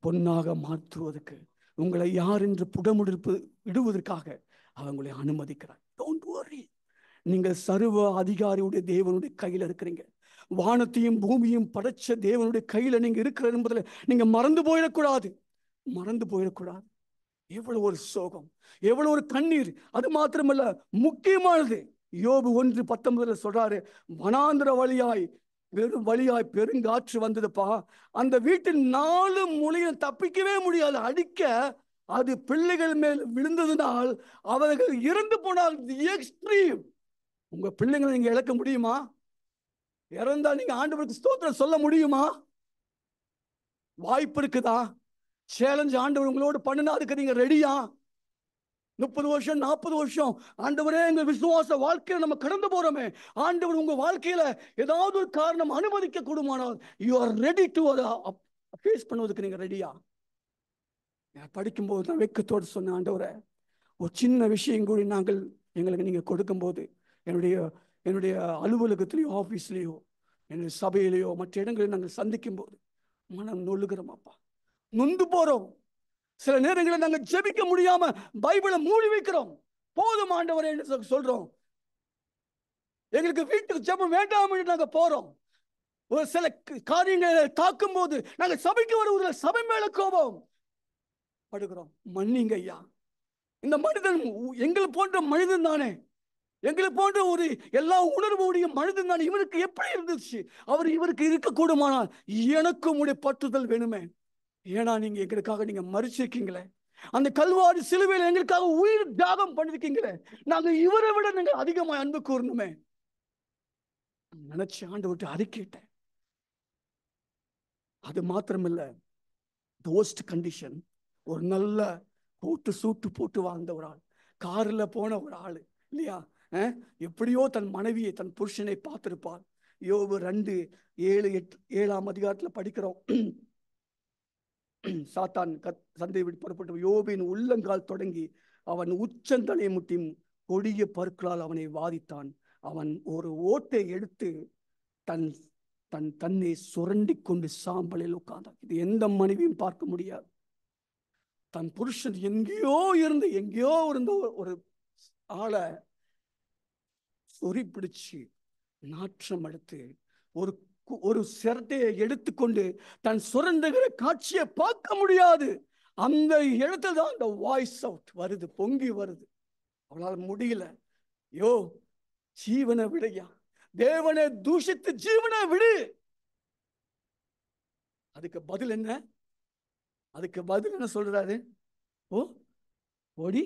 பொன்னாக மாற்றுவதற்கு, உங்களை யார் என்று புடமுடிப்பு இடுவதற்காக அவங்களை அனுமதிக்கிறார். Don't worry. நீங்கள் சர்வ அதிகாரியுடைய தேவனுடைய கையில் இருக்கிறீங்க. வானத்தையும் பூமியும் படைச்ச தேவனுடைய கையில நீங்க இருக்கிற என்பதில் நீங்க மறந்து போயிடக்கூடாது. எவ்வளவு ஒரு சோகம், எவ்வளவு ஒரு கண்ணீர். அது மாத்திரமல்ல, முக்கியமானது யோபு 1:19 சொல்றாரு, வனாந்திர வழியாய் பெருங்காற்று வந்ததுப்பா, அந்த வீட்டின் 4 மூலையும் தப்பிக்கவே முடியாது, அடிக்க அது பிள்ளைகள் மேல் விழுந்ததினால் அவர்கள் இறந்து போனால். எக்ஸ்ட்ரீம். உங்க பிள்ளைங்களை நீங்க இழக்க முடியுமா? இறந்தா நீங்க ஆண்டவருக்கு ஸ்தோத்திரம் சொல்ல முடியுமா? வாய்ப்பு இருக்குதா? சேலஞ்ச் ஆண்டவர் உங்களோடு பண்ணுனா அதுக்கு நீங்க ரெடியா? 30 வருஷம் 40 வருஷம் ஆண்டவரே எங்க விசுவாச வாழ்க்கையில நம்ம கடந்து போறோமே, ஆண்டவர் உங்க வாழ்க்கையில ஏதாவது ஒரு காரணம் அனுமதிக்க கூடுமானால் you are ready to face பண்ணுவதற்கு நீங்க ரெடியா? படிக்கும்போது நான் வெட்கத்தோடு சொன்ன, ஆண்டவரே ஒரு சின்ன விஷயம் கூட எங்களுக்கு நீங்க கொடுக்கும்போது, என்னுடைய அலுவலகத்திலேயோ ஆபீஸ்லயோ என்னுடைய சபையிலேயோ மற்ற இடங்களில் நாங்கள் சந்திக்கும் போது மனம் நொழுகிறோம் அப்பா, நொந்து போறோம். சில நேரங்களில் நாங்கள் ஜெபிக்க முடியாம பைபிளை மூடி வைக்கிறோம். போதும் ஆண்டவரே என்று சொல்றோம். எங்களுக்கு வீட்டுக்கு ஜெபம் வேண்டாம் என்று நாங்க போறோம். ஒரு சில காரியங்களை தாக்கும் போது நாங்கள் சபைக்கு வருவதில் சபை மேல கோபம் படுகிறோம். மன்னிங்க ஐயா, இந்த மனிதன் எங்களை போன்ற மனிதன் தானே, எங்களை போன்ற ஒரு எல்லா உணர்வுடைய மனிதன் தானே, இவனுக்கு எப்படி இருந்துச்சு? இவருக்கு இருக்கக்கூடுமானால் எனக்கும் உடைய பற்றுதல் வேணுமே. ஏன்னா நீங்க எங்களுக்காக நீங்க மரிச்சிருக்கீங்களே, அந்த கல்வாரி சிலுவையில் எங்களுக்காக உயிர் தியாகம் பண்ணிருக்கீங்களே, நாங்க இவரை விட நீங்க அதிகமாக அன்பு கூறணுமே. நினைச்சு ஆண்டவர்கிட்ட அறிக்கையிட்டேன். அது மாத்திரமில்ல, தோஸ்ட் கண்டிஷன், ஒரு நல்ல போட்டு சூட்டு போட்டு வாழ்ந்த ஒரு ஆள், கார்ல போன ஒரு ஆள் இல்லையா, எப்படியோ தன் மனைவியை தன் புருஷனை பார்த்திருப்பார். யோபு 2:7-8 அதிகாரத்துல படிக்கிறோம். சாத்தான் சந்தை விட்டு புறப்பட்டு யோபின் உள்ளங்கால் தொடங்கி அவன் உச்சந்தலை முட்டி கொடிய பற்களால் அவனை வாதித்தான். அவன் ஒரு ஓட்டை எடுத்து தன் தன் தன்னை சுரண்டி கொண்டு சாம்பலில் உட்கார்ந்தான். இது எந்த மனைவியும் பார்க்க முடியாது. தன் புருஷன் எங்கேயோ இருந்த ஒரு ஆளை சொறி பிடிச்சு நாற்றம் எடுத்து ஒரு சிரட்டையை எடுத்துக்கொண்டு தன் சுரண்டுகிற காட்சியை பார்க்க முடியாது. அந்த இடத்துல தான் அந்த வாய்ஸ் அவுட் வருது, பொங்கி வருது. அவளால் முடியல. யோ, ஜீவனை விடையா, தேவனை தூஷித்து ஜீவனை விடு. அதுக்கு பதில் என்ன? சொல்றாரு? ஓடி.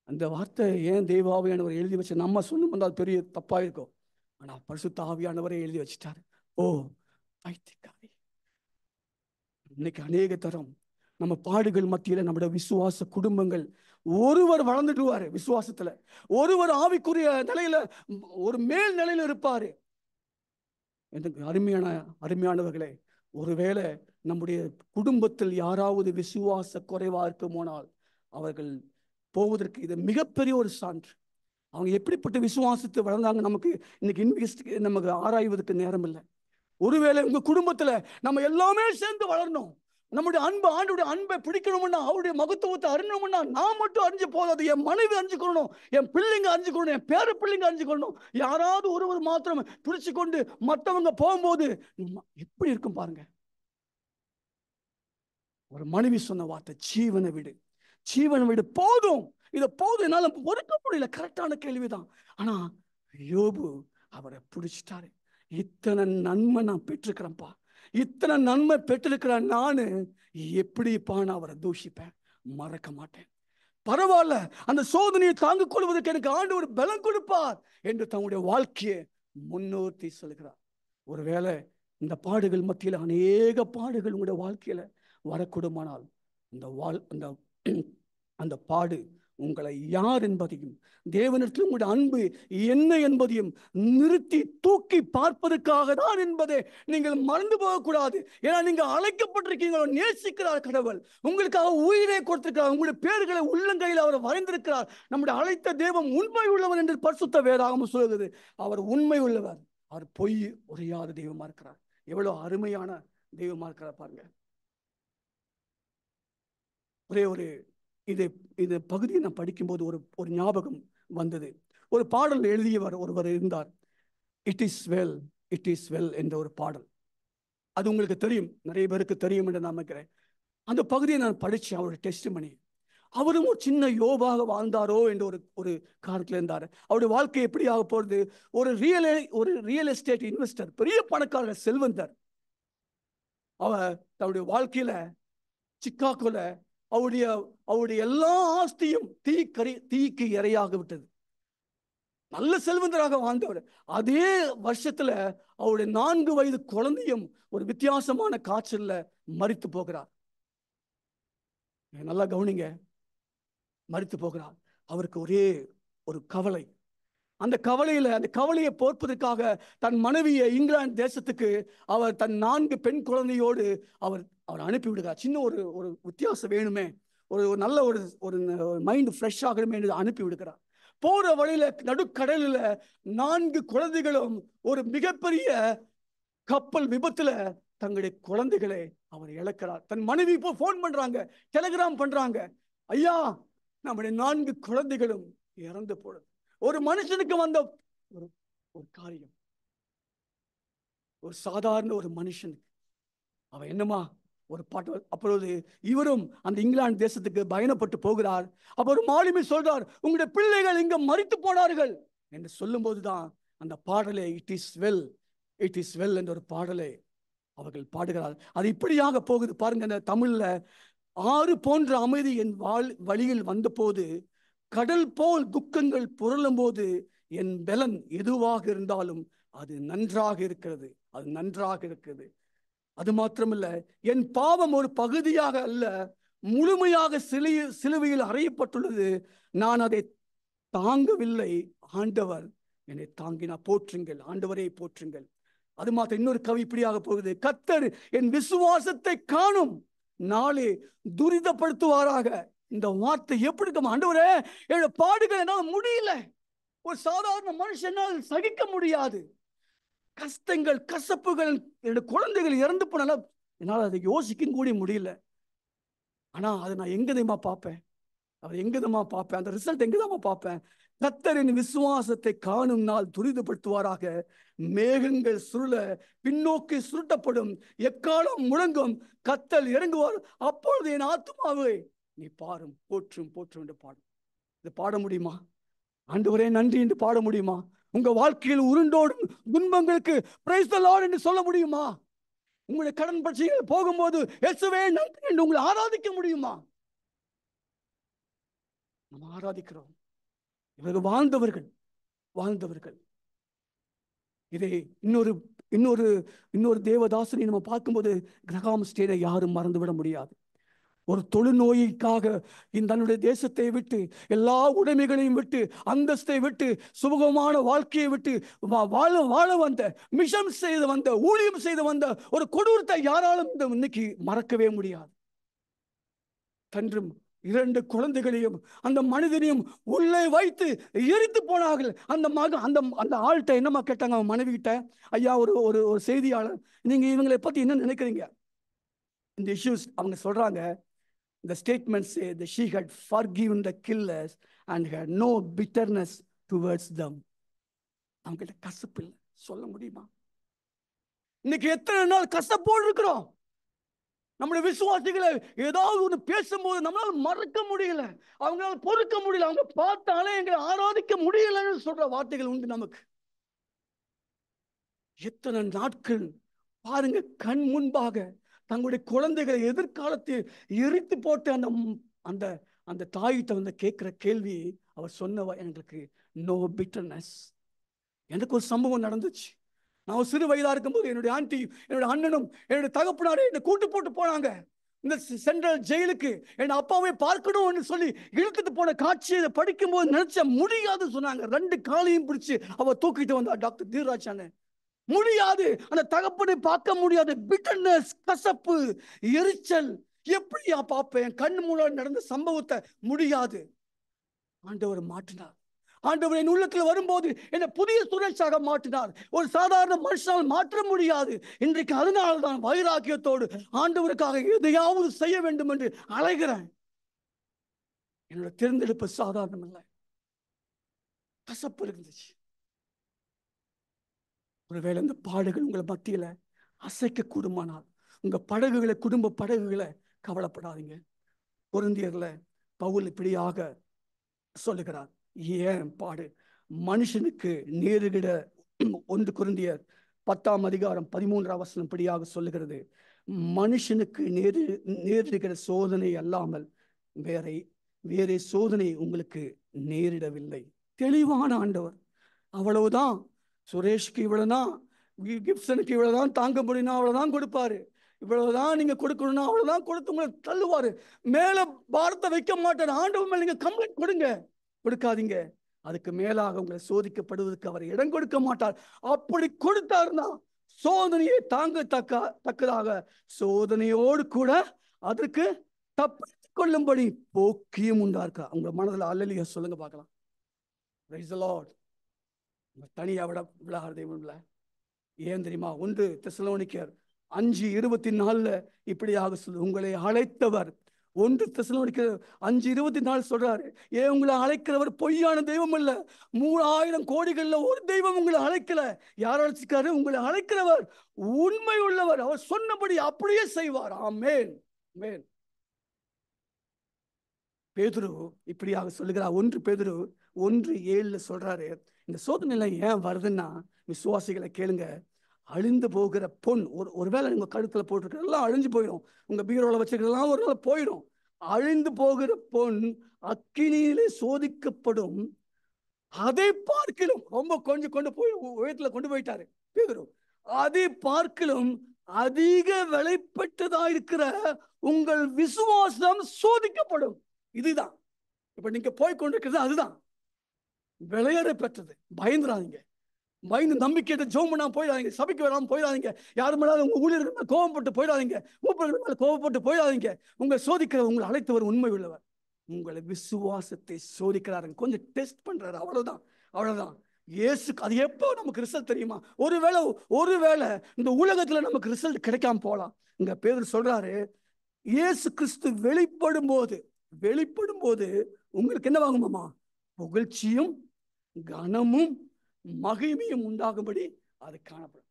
அந்த வார்த்தை ஏன் தெய்வ ஆவியானவர் எழுதி வச்சு நம்ம சொன்ன வந்தால் பெரிய தப்பா இருக்கும். ஆனா பரிசுத்த ஆவியானவரே எழுதி வச்சுட்டாரு. பைத்தியக்காரி. இன்னைக்கு அநேக தரம் நம்ம பாடுகள் மத்தியில நம்முடைய விசுவாச குடும்பங்கள், ஒருவர் வளர்ந்துடுவாரு விசுவாசத்துல, ஒருவர் ஆவிக்குரிய நிலையில ஒரு மேல் நிலையில இருப்பாரு. அருமையானவர்களே, ஒருவேளை நம்முடைய குடும்பத்தில் யாராவது விசுவாச குறைவா இருக்குமோனால் அவர்கள் போவதற்கு இது மிகப்பெரிய ஒரு சான்று. அவங்க எப்படிப்பட்ட விசுவாசத்தை வளர்ந்தாங்க நமக்கு இன்னைக்கு நமக்கு ஆராய்வதற்கு நேரம் இல்லை. ஒருவேளை உங்க குடும்பத்துல நம்ம எல்லாமே சேர்ந்து வளரணும், நம்முடைய ஆண்டுடைய அன்பை பிடிக்கணும்னா, அவருடைய மகத்துவத்தை அறியணும்னா, நான் மட்டும் அறிஞ்சு போதாது, என் மனைவி அறிஞ்சுக்கணும், என் பிள்ளைங்க அறிஞ்சுக்கணும், என் பேர பிள்ளைங்க அறிஞ்சுக்கணும். யாராவது ஒருவர் மாத்திரம் பிடிச்சு கொண்டு மற்றவங்க போகும்போது எப்படி இருக்கும் பாருங்க. ஒரு மனைவி சொன்ன வார்த்தை, ஜீவனை விடு போதும், இதை போதும், என்னால பொறுக்க முடியல. கரெக்டான கேள்விதான். ஆனா யோபு அவரை பிடிச்சிட்டாரு. இத்தனை நன்மை நான் பெற்றிருக்கிறேன்ப்பா, இத்தனை நன்மை பெற்றிருக்கிறேன், நானு எப்படிப்பா நான் அவரை தூஷிப்பேன்? மறக்க மாட்டேன். பரவாயில்ல, அந்த சோதனையை தாங்கிக் கொள்வதற்கு எனக்கு ஆண்டவர் பலம் கொடுப்பார் என்று தன்னுடைய வாழ்க்கையை முன்னோர்த்தி சொல்கிறார். ஒருவேளை இந்த பாடுகள் மத்தியில் அநேக பாடுகள் உங்களுடைய வாழ்க்கையில வரக்கூடுமானால் அந்த பாடு உங்களை யார் என்பதையும், தேவனிடத்தில் உங்களுடைய அன்பு என்ன என்பதையும் நிறுத்தி தூக்கி பார்ப்பதற்காக தான் என்பதை நீங்கள் மறந்து போகக்கூடாது. ஏன்னா நீங்க அழைக்கப்பட்டிருக்கீங்க, நேசிக்கிறார் கடவுள், உங்களுக்காக உயிரை கொடுத்திருக்கிறார், உங்களுடைய பேர்களை உள்ளங்கையில் அவர் வரைந்திருக்கிறார். நம்முடைய அழைத்த தெய்வம் உண்மை உள்ளவர் என்று பரிசுத்த வேதாகமம் சொல்கிறது. அவர் உண்மை உள்ளவர், அவர் பொய் உரையாத தெய்வமா இருக்கிறார். எவ்வளவு அருமையான தெய்வமா இருக்கிறார் பாருங்க. ஒரே இந்த பகுதியை நான் படிக்கும்போது ஒரு ஞாபகம் வந்தது. ஒரு பாடல் எழுதியவர் ஒருவர் இருந்தார், இட் இஸ் வெல் என்ற ஒரு பாடல். அது உங்களுக்கு தெரியும், நிறைய பேருக்கு தெரியும் என்று நான் நினைக்கிறேன். அந்த பகுதியை நான் படித்தேன், அவருடைய டெஸ்டிமனி. அவரும் ஒரு சின்ன யோபாக வாழ்ந்தாரோ என்ற ஒரு காரணத்தில் இருந்தார். அவருடைய வாழ்க்கை எப்படி ஆக போறது? ஒரு ரியல் எஸ்டேட் இன்வெஸ்டர், பெரிய பணக்காரர், செல்வந்தர். அவர் தன்னுடைய வாழ்க்கையில சிக்காகோல அவருடைய எல்லா ஆஸ்தியும் தீக்கு இரையாக விட்டது. நல்ல செல்வந்தராக வாழ்ந்தவர். அதே வருஷத்துல அவருடைய 4 வயது குழந்தையும் ஒரு வித்தியாசமான காய்ச்சல்ல மரித்து போகிறார். நல்லா கவனிங்க, மரித்து போகிறார். அவருக்கு ஒரே ஒரு கவலை. அந்த கவலையை போர்ப்பதற்காக தன் மனைவியை இங்கிலாந்து தேசத்துக்கு அவர் தன் 4 பெண் குழந்தையோடு அவர் அனுப்பி விடுகிறார். சின்ன ஒரு வித்தியாசம் வேணுமே, ஒரு நல்ல ஒரு மைண்ட் ஃப்ரெஷ் ஆகணுமே என்று அனுப்பி விடுகிறார். போற வழியில நடுக்கடலில் 4 குழந்தைகளும் ஒரு மிகப்பெரிய கப்பல் விபத்துல தங்களுடைய குழந்தைகளை அவர் இழக்கிறார். தன் மனைவி இப்போ போன் பண்றாங்க, டெலிகிராம் பண்றாங்க, ஐயா நம்முடைய 4 குழந்தைகளும் இறந்து போடுது. ஒரு மனுஷனுக்கு வந்த ஒரு காரியம், ஒரு சாதாரண ஒரு மனுஷனுக்கு அவன் என்னமா ஒரு பாட்டு. அப்பொழுது இவரும் அந்த இங்கிலாந்து தேசத்துக்கு பயணப்பட்டு போகிறார். அப்ப ஒரு மாலுமி சொல்றார், உங்களுடைய பிள்ளைகள் இங்க மரித்து போனார்கள் என்று சொல்லும் போதுதான் அந்த பாடலை இட் இஸ் வெல் என்ற ஒரு பாடலை அவர்கள் பாடுகிறார். அது இப்படியாக போகுது பாருங்க. அந்த தமிழ்ல, ஆறு போன்ற அமைதி என் வழியில் வந்த போது, கடல் போல் துக்கங்கள் புரளும் போது, என் பலன் எதுவாக இருந்தாலும் அது நன்றாக இருக்கிறது, அது நன்றாக இருக்கிறது. அது மாத்திரமல்ல, என் பாவம் ஒரு பகுதியாக அல்ல, முழுமையாக சிலுவையில் அறையப்பட்டுள்ளது. நான் அதை தாங்கவில்லை, ஆண்டவர் என்னை தாங்கினா. போற்றுங்கள், ஆண்டவரை போற்றுங்கள். அது மாத்திரம் இன்னொரு கவி இப்படியாக போகுது: கர்த்தர் என் விசுவாசத்தை காணும் நாளே துரிதப்படுத்துவாராக. இந்த வார்த்தை எப்படி இருக்கும்? ஆண்டவரே, என்னோட பாடுகள் என்னால் முடியல, ஒரு சாதாரண மனுஷனால் சகிக்க முடியாது. கஷ்டங்கள், கசப்புகள், என்னோட குழந்தைகள் இறந்து போனால என்னால் அதை யோசிக்க கூட முடியல. ஆனா அதை நான் எங்கதையுமா பார்ப்பேன், அவர் எங்கதமா பார்ப்பேன், அந்த ரிசல்ட் எங்கதாமா பார்ப்பேன்? கர்த்தரின் விசுவாசத்தை காணும் நாள் துரிதப்படுத்துவாராக. மேகங்கள் சுருள, பின்னோக்கி சுருட்டப்படும், எக்காலம் முழங்கும், கர்த்தர் இறங்குவார். அப்பொழுது என் ஆத்துமாவே நீ பாரும், போற்றும் போற்றும் என்று பாடும். இது பாட முடியுமா? ஆண்டவரே நன்றி என்று பாட முடியுமா? உங்க வாழ்க்கையில் உருண்டோடும் துன்பங்களுக்கு பிரைஸ் தி லார்ட் என்று சொல்ல முடியுமா? உங்களுடைய கடன் பிரச்சனைகள் போகும்போது இயேசுவே நன்றி என்று உங்களை ஆராதிக்க முடியுமா? நம்ம ஆராதிக்கிறோம். இவர்கள் வாழ்ந்தவர்கள். இதை இன்னொரு இன்னொரு இன்னொரு தேவதாசனை நம்ம பார்க்கும்போது, கிரகாம் ஸ்டேனை யாரும் மறந்துவிட முடியாது. ஒரு தொழுநோய்க்காக தன்னுடைய தேசத்தை விட்டு, எல்லா உடைமைகளையும் விட்டு, அந்தஸ்தை விட்டு, சுமூகமான வாழ்க்கையை விட்டு வாழ வந்த, மிஷன் செய்து வந்த, ஊழியம் செய்து வந்த ஒரு கொடூரத்தை யாராலும் இன்னைக்கு மறக்கவே முடியாது. தன்றும் 2 குழந்தைகளையும் அந்த மனிதனையும் உள்ளே வைத்து எரித்து போனார்கள். அந்த ஆள்கிட்ட என்னமா கேட்டாங்க? அவன் மனைவி கிட்ட, ஐயா, ஒரு செய்தியாளர், நீங்க இவங்களை பத்தி என்ன நினைக்கிறீங்க? இந்த இஷ்யூஸ் அவங்க சொல்றாங்க. The statement say that she had forgiven the killers and had no bitterness towards them. அவங்ககிட்ட கசப்பு இல்லை. சொல்ல முடியுமா? இன்னைக்கு எத்தனை நாள் கசப்போடு இருக்கிறோம். நம்முடைய விசுவாசிகளை ஏதாவது ஒன்று பேசும்போது நம்மளால மறக்க முடியல, அவங்களால பொறுக்க முடியல, அவங்க பார்த்தாலே எங்களை ஆராதிக்க முடியலன்னு சொல்ற வார்த்தைகள் உண்டு நமக்கு. எத்தனை நாட்கள் பாருங்க, கண் முன்பாக தங்களுடைய குழந்தைகளை எதிர்காலத்தில் எரித்து போட்டு அந்த அந்த தாயிட்ட வந்து கேட்கிற கேள்வி, அவர் சொன்னவ எங்களுக்கு நோ பிட்டர்னஸ். எனக்கு ஒரு சம்பவம் நடந்துச்சு. நான் சிறு வயதா இருக்கும்போது என்னுடைய ஆண்டி, என்னோட அண்ணனும், என்னுடைய தகப்பனாரே என்னை கூட்டு போட்டு போனாங்க இந்த சென்ட்ரல் ஜெயிலுக்கு. என் அப்பாவை பார்க்கணும்னு சொல்லி இழுத்துட்டு போன காட்சியை படிக்கும் போது நினைச்ச முடியாது சொன்னாங்க. 2 காலையும் பிடிச்சு அவ தூக்கிட்டு வந்தா டாக்டர் தீராஜ் அண்ணன். முடியாது, அந்த தகப்பனை பார்க்க முடியாது. பிட்டர்னஸ், கசப்பு, எரிச்சல். எப்படியா பார்ப்பேன்? கண் மூலம் நடந்த சம்பவத்தை முடியாது. ஆண்டவர் மாற்றினார். ஆண்டவர் என் உள்ளத்தில் வரும்போது என்னை புதிய சுழற்சியாக மாற்றினார். ஒரு சாதாரண மனுஷனால் மாற்ற முடியாது. இன்றைக்கு அதனால்தான் வைராக்கியத்தோடு ஆண்டவருக்காக எதையாவது செய்ய வேண்டும் என்று அலைகிறேன். என்னோட தேர்ந்தெடுப்பு சாதாரணம் இல்லை. கசப்பு இருந்துச்சு. ஒருவேளை இந்த பாடுகள் உங்களை மத்தியில அசைக்க கூடுமானால், உங்க படகுகளை, குடும்ப படகுகளை, கவலைப்படாதீங்க. கொரிந்தியர்ல பவுல் இப்படியாக சொல்லுகிறார். ஏன் பாடு மனுஷனுக்கு நேரிட 1 கொரிந்தியர் 10ஆம் அதிகாரம் 13ஆம் வசனம் இப்படியாக சொல்லுகிறது. மனுஷனுக்கு நேரிடுகிற சோதனை அல்லாமல் வேற சோதனை உங்களுக்கு நேரிடவில்லை. தெளிவான ஆண்டவர். அவ்வளவுதான். சுரேஷ்க்கு இவ்வளவுதான், கிப்சனுக்கு இவ்வளவுதான் தாங்க முடியும்னா அவ்வளவுதான் கொடுப்பாரு. இவ்வளவுதான் நீங்க கொடுக்கணும்னா அவ்வளவுதான் கொடுத்து உங்களை தள்ளுவாரு. மேல பாரத்தை வைக்க மாட்டார். ஆண்டவர் மேல நீங்க கம்ப்ளைண்ட் கொடுக்காதீங்க. அதுக்கு மேலாக உங்களை சோதிக்கப்படுவதற்கு அவர் இடம் கொடுக்க மாட்டார். அப்படி கொடுத்தாருன்னா சோதனையை தக்கதாக சோதனையோடு கூட அதற்கு தப்பித்துக் கொள்ளும்படி போக்கியும் உண்டாஇருக்கா. உங்க மனதில் அல்லேலூயா சொல்லுங்க பார்க்கலாம். Praise the Lord. தனியா விடாதே. ஏன் தெரியுமா? 1 தெசலோனிக்கர் 5:24 இப்படியாக சொல்லு, உங்களை அழைத்தவர். 1 தெசலோனிக்கர் 5:24 சொல்றாரு, ஏன் உங்களை அழைக்கிறவர் பொய்யான தெய்வம் அல்ல. 3000 கோடிகள்ல ஒரு தெய்வம் உங்களை அழைக்கல. யார் அழைச்சிருக்காரு? உங்களை அழைக்கிறவர் உண்மை உள்ளவர். அவர் சொன்னபடி அப்படியே செய்வார். ஆமென். ஆமென். பேதுரு இப்படியாக சொல்லுகிறார். 1 பேதுரு 1:7 சொல்றாரு, இந்த சோதனை ஏன் வருதுன்னா, விசுவாசிகளை கேளுங்க, அழிந்து போகிற பொன், ஒருவேளை உங்க கழுத்துல போட்டிருக்கிறதெல்லாம் அழிஞ்சு போயிடும். உங்க பீரோல வச்சிருக்கிறதெல்லாம் ஒரு நாள் போயிடும். அழிந்து போகிற பொன் அக்கினியிலே சோதிக்கப்படும். அதை பார்க்கணும். ரொம்ப கொஞ்சம் கொண்டு போய் உயரத்துல கொண்டு போயிட்டாரு. பேதுரு, அதை பார்க்கலும் அதிக விலைப்பட்டதா இருக்கிற உங்கள் விசுவாசம் சோதிக்கப்படும். இதுதான் இப்ப நீங்க போய் கொண்டிருக்கிறது. அதுதான் விளையாட பெற்றது. பயந்துராதீங்க. பயந்து நம்பிக்கையை ஜெபம் பண்ணாம போயிடாதீங்க. சபைக்கு வராம போயிடாதீங்க. யாரு மேலாவது உங்க ஊழியர்கள் மேல கோபப்பட்டு போயிடாதீங்க. மூப்பர்கள் மேல கோபப்பட்டு போயிடாதீங்க. உங்களை சோதிக்கிற, உங்களை அழைத்தவர் உண்மை உள்ளவர். உங்களை விசுவாசத்தை சோதிக்கிறாருங்க. கொஞ்சம் டெஸ்ட் பண்றாரு. அவ்வளவுதான், அவ்வளவுதான். இயேசுக்கு அது எப்போ நமக்கு ரிசல்ட் தெரியுமா? ஒருவேளை இந்த உலகத்துல நமக்கு ரிசல்ட் கிடைக்காம போலாம். இங்க பேதுரு சொல்றாரு, இயேசு கிறிஸ்து வெளிப்படும் போது உங்களுக்கு என்ன வாங்குமாமா? புகழ்ச்சியும் கனமும் மகிமையும் உண்டாகும்படி அது காணப்படும்.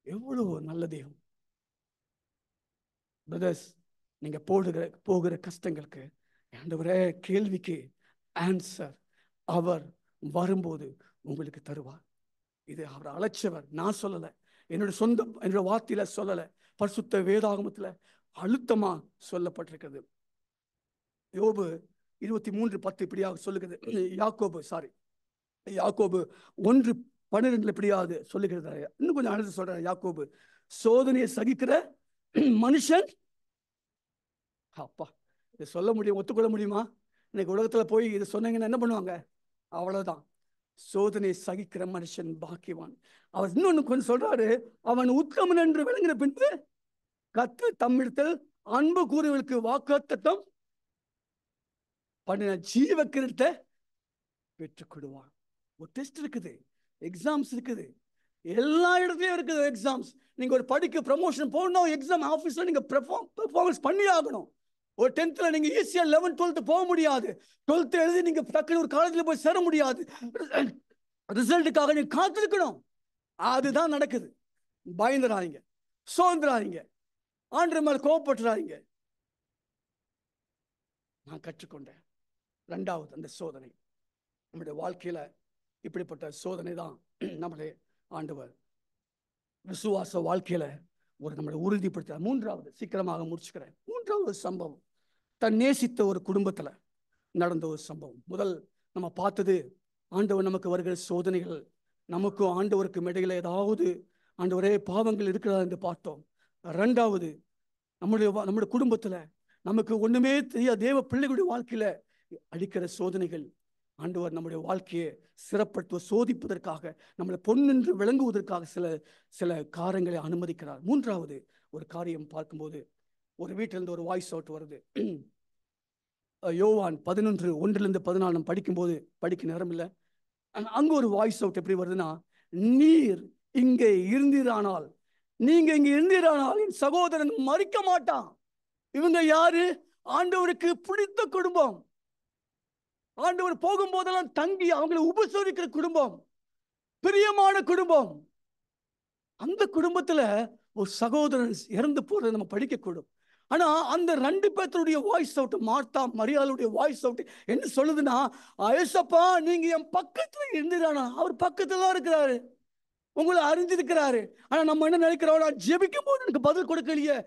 எவ்வளவு நல்ல தெய்வம் பிரதர்ஸ். நீங்க போகிற கஷ்டங்களுக்கு, ஆண்டவரே, கேள்விக்கு ஆன்சர் அவர் வரும்போது உங்களுக்கு தருவார். இது அவர் அழைச்சவர். நான் சொல்லல, என்னோட வார்த்தையில சொல்லல, பரிசுத்த வேதாகமத்துல அழுத்தமா சொல்லப்பட்டிருக்கிறது. யோபு 23:10 இப்படியாக சொல்லுகிறது. யாக்கோபு 1:12 இப்படியாவது சொல்லுகிறது. இன்னும் கொஞ்சம் அழுது சொல்றாரு யாக்கோபு, சோதனையை சகிக்கிற மனுஷன். அப்பா, இதை சொல்ல முடியும், ஒத்துக்கொள்ள முடியுமா? இன்னைக்கு உலகத்துல போய் இதை சொன்னீங்கன்னா என்ன பண்ணுவாங்க? அவ்வளவுதான். சோதனை சகிக்கிற மனுஷன் பாக்கியவான். அவர் இன்னொன்னு கொஞ்சம் சொல்றாரு, அவன் உத்தமன் என்று விளங்கின பின்பு கர்த்தர் தம்மிடத்தில் அன்பு கூறுவதற்கு வாக்குத்தத்தம் பண்ணின ஜீவ கிரீடத்தை பெற்றுக் கொள்வான். ஒரு டெஸ்ட் இருக்குது, எக்ஸாம்ஸ் இருக்குது, எல்லா இடத்துலயும் இருக்குது எக்ஸாம்ஸ். நீங்க ஒரு படிக்க ப்ரமோஷன் போகணும், எக்ஸாம் ஆஃபீஸ்ல நீங்க பெர்ஃபார்மன்ஸ் பண்ணி ஆகணும். ஒரு 10th நீங்க ஈஸியா 11th 12th போக முடியாது. 12th எழுதி நீங்க டக்குனு ஒரு காலேஜ்ல போய் சேர முடியாது. ரிசல்ட்டுக்காக நீங்க காத்திருக்கணும். அதுதான் நடக்குது. பயந்துராதீங்க, சோர்ந்துராதீங்க, ஆண்டவர் மேல கோபப்பட்டுறாதீங்க. நான் கற்றுக்கொண்டேன் 2வது அந்த சோதனை. நம்முடைய வாழ்க்கையில இப்படிப்பட்ட சோதனை தான் நம்முடைய ஆண்டவர் விசுவாச வாழ்க்கையில நம்மளை உறுதிப்படுத்த. 3வது, சீக்கிரமாக முடிச்சுக்கிறேன். 3வது சம்பவம் தன் நேசித்த ஒரு குடும்பத்துல நடந்த ஒரு சம்பவம். முதல் நம்ம பார்த்தது, ஆண்டவர் நமக்கு வருகிற சோதனைகள், நமக்கும் ஆண்டவருக்கும் இடையில ஏதாவது ஆண்டவரே பாவங்கள் இருக்கிறதா என்று பார்த்தோம். 2வது, நம்முடைய குடும்பத்துல நமக்கு ஒண்ணுமே தெரியாத தேவ பிள்ளைகளுடைய வாழ்க்கையில அடிக்கிற சோதனைகள். ஆண்டவர் நம்முடைய வாழ்க்கையை சிறப்படுத்த சோதிப்பதற்காக, நம்மளை பொன்னென்று விளங்குவதற்காக சில காரியங்களை அனுமதிக்கிறார். 3வது ஒரு காரியம் பார்க்கும்போது, ஒரு வீட்டில இருந்து ஒரு வாய்ஸ் அவுட் வருது. யோவான் 11:1-14 படிக்கும்போது, படிக்க நேரம் இல்லை, அங்க ஒரு வாய்ஸ் அவுட் எப்படி வருதுன்னா, நீங்க இங்க இருந்தீரானால் என் சகோதரன் மரிக்க மாட்டான். இவங்க யாரு? ஆண்டவருக்கு பிடித்த குடும்பம். ஆண்டவர் போகும்போதெல்லாம் தங்கி அவங்களை உபசரிக்கிற குடும்பம், பிரியமான குடும்பம். அந்த குடும்பத்துல ஒரு சகோதரன் இறந்து போறதை நம்ம படிக்கக்கூடும். ஆனா அந்த 2 பேருடைய வாய்ஸ் அவுட், மார்த்தா மரியாளுடைய வாய்ஸ் அவுட் என்ன சொல்லுதுன்னா, ஏசப்பா நீங்க என் பக்கத்துல இருந்துறானா. அவர் பக்கத்துல தான் இருக்கிறாரு, உங்களை அறிஞ்சிருக்கிறாரு. ஆனா நம்ம என்ன நினைக்கிறோம், நான் ஜெபிக்கும் போது எனக்கு பதில் கொடுக்கலையே.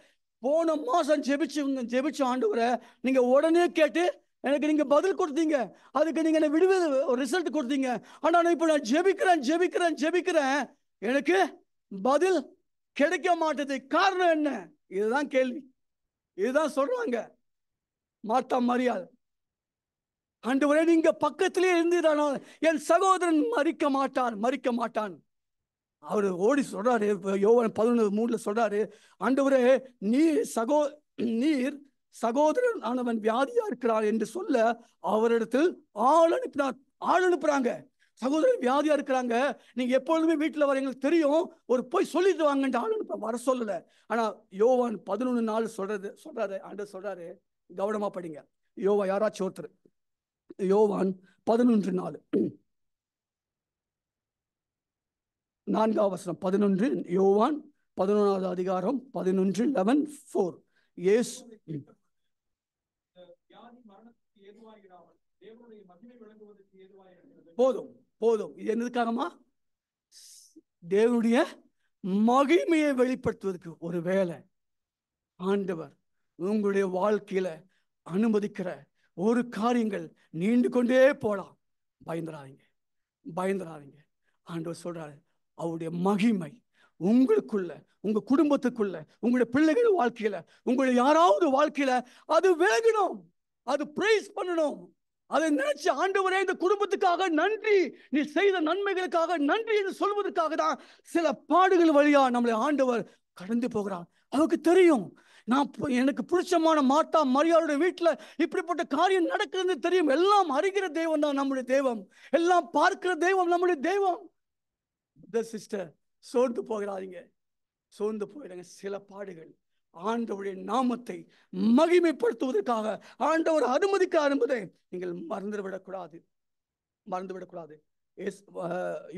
போன மாசம் ஜெபிச்ச ஆண்டவரை நீங்க உடனே கேட்டு எனக்கு நீங்க பதில் கொடுத்தீங்க, அதுக்கு நீங்க என்ன விடுதலை ரிசல்ட் கொடுத்தீங்க. ஆனா இப்ப நான் ஜெபிக்கிறேன், எனக்கு பதில் கிடைக்க மாட்டேது. காரணம் என்ன? இதுதான் கேள்வி. இதுதான் சொல்றாங்க மார்த்தா மரியாள். ஆண்டவரே நீங்க பக்கத்திலே இருந்தீரானா என் சகோதரன் மரிக்க மாட்டான். அவரு ஓடி சொல்றாரு, யோவான் 11:3 சொல்றாரு, ஆண்டவரே நீர் சகோதரன் ஆனவன் வியாதியா இருக்கிறார் என்று சொல்ல அவரிடத்தில் ஆள் அனுப்புறாங்க. சகோதரன் வியாதியா இருக்கிறாங்க, நீங்க எப்பொழுதுமே வீட்டுல வர எங்களுக்கு தெரியும், ஒரு போய் சொல்லிட்டு வாங்கன்ட்டு ஆள் அனுப்ப வர சொல்லல. ஆனா யோவான் 11:4 சொல்றாரு ஆண்டவர் சொல்றாரு, கவனமா படிங்க. யாராச்சும் ஒருத்தர் யோவான் 11:4 4வது 11, யோவான் 11வது அதிகாரம் 11:4. இயேசு போதும். இது என்னதுக்காகமா? தேவனுடைய மகிமையை வெளிப்படுத்துவதற்கு. ஒரு வேளை ஆண்டவர் உங்களுடைய வாழ்க்கையில அனுமதிக்கிற ஒரு காரியங்கள் நீண்டு கொண்டே போலாம். பயந்துராதீங்க. ஆண்டவர் சொல்றாரு, அவருடைய மகிமை, உங்களுக்குள்ள, உங்க குடும்பத்துக்குள்ள, உங்களுடைய பிள்ளைகள் வாழ்க்கையில, உங்களுடைய யாராவது வாழ்க்கையில அது விலகணும். அது பிரைஸ் பண்ணணும். அதை நினைச்சு, ஆண்டவரே இந்த குடும்பத்துக்காக நன்றி, நீ செய்த நன்மைகளுக்காக நன்றி என்று சொல்வதற்காக தான் சில பாடுகள் வழியா நம்மளை ஆண்டவர் கடந்து போகிறார். அவருக்கு தெரியும், நான் எனக்கு பிடிச்சமான மார்த்தா மரியாளுடைய வீட்டுல இப்படிப்பட்ட காரியம் நடக்குதுன்னு தெரியும். எல்லாம் அறிகிற தெய்வம் தான் நம்முடைய தெய்வம். எல்லாம் பார்க்கிற தெய்வம் நம்முடைய தெய்வம். சிஸ்டர், சோர்ந்து போகிறாதீங்க, சோர்ந்து போயிடுங்க. சில பாடுகள் ஆண்டவருடைய நாமத்தை மகிமைப்படுத்துவதற்காக ஆண்டவர் அனுமதிக்கிறார் என்பதை நீங்கள் மறந்துவிடக்கூடாது.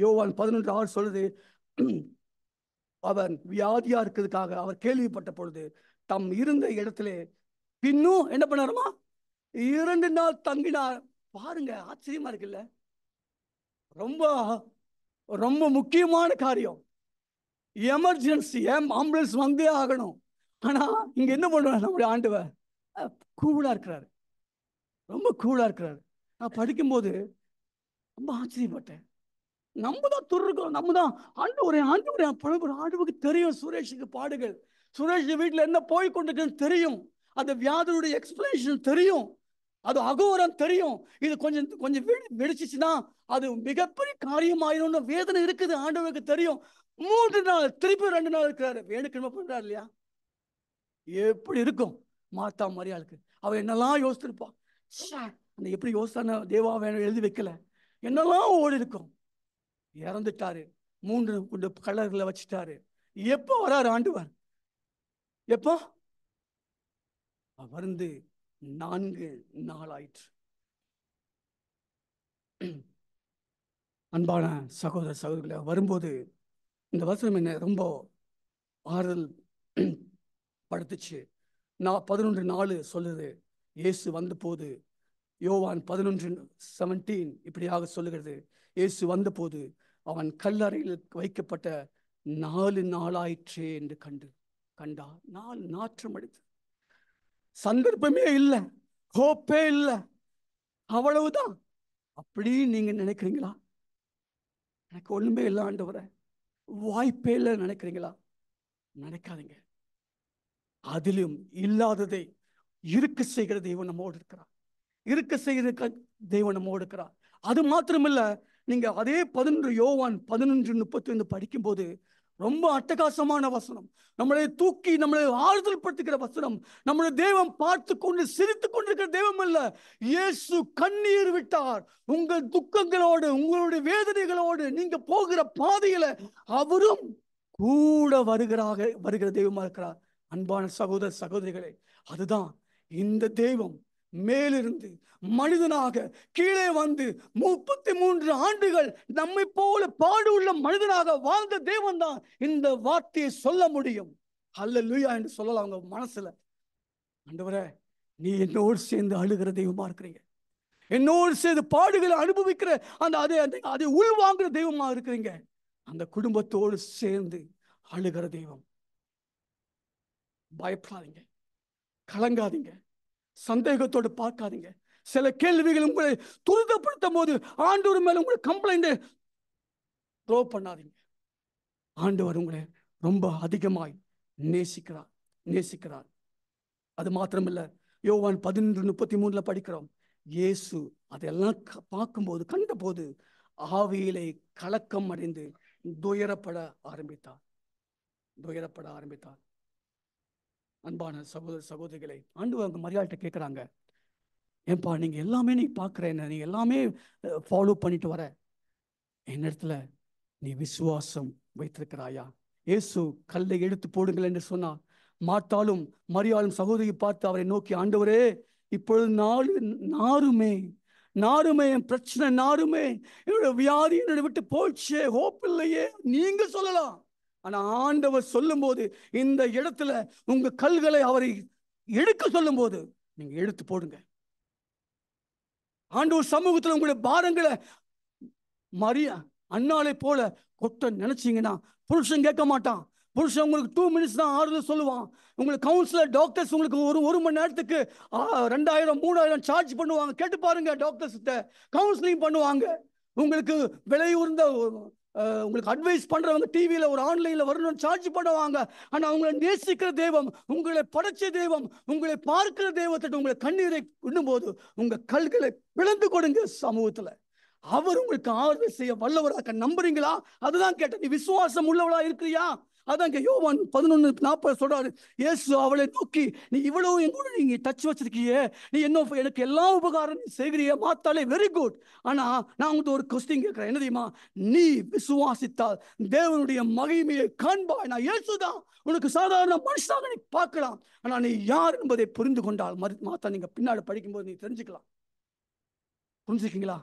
யோவான் 11:6 சொல்லுது, அவன் வியாதியா இருக்கிறதுக்காக அவர் கேள்விப்பட்ட பொழுது தம் இருந்த இடத்திலே பின்னும் என்ன பண்ணாருமா, 2 நாள் தங்கினார். பாருங்க, ஆச்சரியமா இருக்குல்ல. ரொம்ப ரொம்ப முக்கியமான காரியம். எமர்ஜென்சி, ஆம்புலன்ஸ் வந்தே ஆகணும். ஆனா இங்க என்ன பண்ணுவார் நம்முடைய ஆண்டவர்? கூலா இருக்கிறாரு, ரொம்ப கூலா இருக்கிறாரு. நான் படிக்கும்போது ரொம்ப ஆச்சரியப்பட்டேன். நம்ம தான் துருக்கோம், நம்ம தான் ஆண்டவரே ஆண்டவருக்கு தெரியும் சுரேஷுக்கு பாடுகள், சுரேஷ் வீட்டில் என்ன போய் கொண்டிருக்குன்னு தெரியும், அந்த வியாதியுடைய எக்ஸ்பிளனேஷன் தெரியும், அது அகோரம் தெரியும். இது கொஞ்சம் கொஞ்சம் வெடிச்சிச்சுன்னா அது மிகப்பெரிய காரியமாயிரும்னு வேதனை இருக்குது, ஆண்டவருக்கு தெரியும். 3 நாள் திருப்பி 2 நாள் இருக்கிறாரு. வேணுக்கிழமை பண்றாரு இல்லையா? எப்படி இருக்கும் மார்த்தா மரியாளுக்கு? அவ என்னெல்லாம் யோசிச்சிருப்பா. அந்த எப்படி யோசித்தான தேவா வேணும் எழுதி வைக்கல, என்னெல்லாம் ஓடி இருக்கும். இறந்துட்டாரு, 3 கல்லறைகளை வச்சுட்டாரு. எப்போ வராரு ஆண்டவர்? எப்போ வந்து 4 நாள் ஆயிற்று. அன்பான சகோதர சகோதரிகளை, வரும்போது இந்த வசனம் என்ன ரொம்ப ஆறுதல் படுத்துச்சு. 11:4 சொல்லுது, இயேசு வந்த போது, யோவான் 11:17 இப்படியாக சொல்லுகிறது, இயேசு வந்த போது அவன் கல்லறையில் வைக்கப்பட்ட 4 நாளாயிற்றே என்று கண்டா 4 நாற்றம் அடித்து, சந்தர்ப்பமே இல்லை, ஹோப்பே இல்லை, அவ்வளவுதான். அப்படி நீங்க நினைக்கிறீங்களா? எனக்கு ஒண்ணுமே இல்லை ஆண்டவரே, வாய்ப்பே இல்லை நினைக்கிறீங்களா? நினைக்காதீங்க. அதிலும் இல்லாததை இருக்க செய்கிற தெய்வம் நம்மோடு இருக்கிறார். இருக்க செய்கிற தெய்வம் நம்மோடு இருக்கிறார். அது மாத்திரமில்ல, நீங்க அதே 11 யோவான் 11:35 படிக்கும்போது ரொம்ப அட்டகாசமான வசனம், நம்மளை தூக்கி நம்மளை ஆறுதல் படுத்துகிற வசனம். நம்முடைய தெய்வம் பார்த்து கொண்டு சிரித்துக் கொண்டிருக்கிற தெய்வம் அல்ல. இயேசு கண்ணீர் விட்டார். உங்கள் துக்கங்களோடு, உங்களுடைய வேதனைகளோடு நீங்க போகிற பாதையில அவரும் கூட வருகிற தெய்வமா இருக்கிறார். அன்பான சகோதர சகோதரிகளே, அதுதான் இந்த தெய்வம் மேலிருந்து மனிதனாக கீழே வந்து 33 ஆண்டுகள் நம்மை போல பாடு உள்ள மனிதனாக வாழ்ந்த தேவன் தான் இந்த வார்த்தையை சொல்ல முடியும். அல்லேலூயா என்று சொல்லலாம் அவங்க மனசுல. ஆண்டவரே, நீ என்னோடு சேர்ந்து அழுகிற தெய்வமா இருக்கிறீங்க, என்னோடு சேர்ந்து பாடுகளை அனுபவிக்கிற அதை உள்வாங்குற தெய்வமா இருக்கிறீங்க. அந்த குடும்பத்தோடு சேர்ந்து அழுகிற தெய்வம். பயப்படாதீங்க, கலங்காதீங்க, சந்தேகத்தோடு பார்க்காதீங்க. சில கேள்விகள் உங்களை துரிதப்படுத்தும் போது ஆண்டவர் மேல உங்களை கம்ப்ளைண்ட் த்ரோ பண்ணாதீங்க. ஆண்டவர் உங்களை ரொம்ப அதிகமாய் நேசிக்கிறார். அது மாத்திரமில்ல, யோவான் 11:33 படிக்கிறோம், இயேசு அதெல்லாம் பார்க்கும்போது கண்டபோது ஆவியிலே கலக்கம் அடைந்து துயரப்பட ஆரம்பித்தார். அன்பான சகோதர சகோதரிகளை, ஆண்டவர் அவங்க மரியாதை கேட்குறாங்க, ஏன்பா நீங்க எல்லாமே நீ பார்க்குற, நீ எல்லாமே ஃபாலோ பண்ணிட்டு வர, என்னிடத்துல நீ விசுவாசம் வைத்திருக்கிறாயா? இயேசு கல்லை எடுத்து போடுங்கள் என்று சொன்னார். மார்த்தாலும் மரியாளும் சகோதரியை பார்த்து அவரை நோக்கி, ஆண்டவரே, இப்பொழுது நாருமே என் பிரச்சனை நாருமே, என்னோட வியாதி என்னோட விட்டு போயிடுச்சே, ஹோப் இல்லையே, நீங்க சொல்லலாம். ஆனா ஆண்டவர் சொல்லும் போது, இந்த இடத்துல உங்க கல்களை அவரை எடுக்க சொல்லும் போது நீங்க எடுத்து போடுங்க. ஆண்டவர் சமூகத்தில் உங்களுடைய பாரங்களை மரியா அண்ணாலை போல கொட்ட நினைச்சீங்கன்னா புருஷன் கேட்க மாட்டான். புருஷன் உங்களுக்கு 2 மினிட்ஸ் தான் ஆறுதல் சொல்லுவான். உங்களுக்கு கவுன்சிலர் டாக்டர்ஸ் உங்களுக்கு ஒரு மணி நேரத்துக்கு 2000 3000 சார்ஜ் பண்ணுவாங்க. கேட்டு பாருங்க, டாக்டர்ஸ் கவுன்சிலிங் பண்ணுவாங்க. உங்களுக்கு விலை உயர்ந்த உங்களுக்கு அட்வைஸ் பண்றவங்க டிவியில ஒரு ஆன்லைன்ல வரணும்னு சார்ஜ் பண்ணுவாங்க. ஆனா உங்களை நேசிக்கிற தெய்வம், உங்களை படைச்ச தெய்வம், உங்களை பார்க்கிற தெய்வத்திட்ட உங்களை கண்ணீரை விடும்போது உங்க கல்களை பிளந்து கொடுங்க சமூகத்துல. அவர் உங்களுக்கு ஆறுதல் செய்ய வல்லவராக நம்புறீங்களா? அதுதான் கேட்டேன். நீ விசுவாசம் உள்ளவளா இருக்கிறியா? அதான் யோவான் 11:40 சொல்றாரு. இயேசு அவளை நோக்கி, நீ இவ்வளவு என் கூட நீங்க டச் வச்சிருக்கியே, நீ என்ன எனக்கு எல்லா உபகாரம் நீ செய்கிறிய, மாத்தாலே வெரி குட். ஆனா நான் உங்களுக்கு ஒரு கொஸ்டின் கேட்கிறேன். என்ன தெரியுமா? நீ விசுவாசித்தால் தேவனுடைய மகிமையை காண்பாய். நான் இயேசுதான். உனக்கு சாதாரண மனுஷனாக நீ பார்க்கலாம். ஆனா நீ யார் என்பதை புரிந்து கொண்டால் மாத்தா நீங்க பின்னாடி படிக்கும்போது நீ தெரிஞ்சுக்கலாம். புரிஞ்சுக்கீங்களா?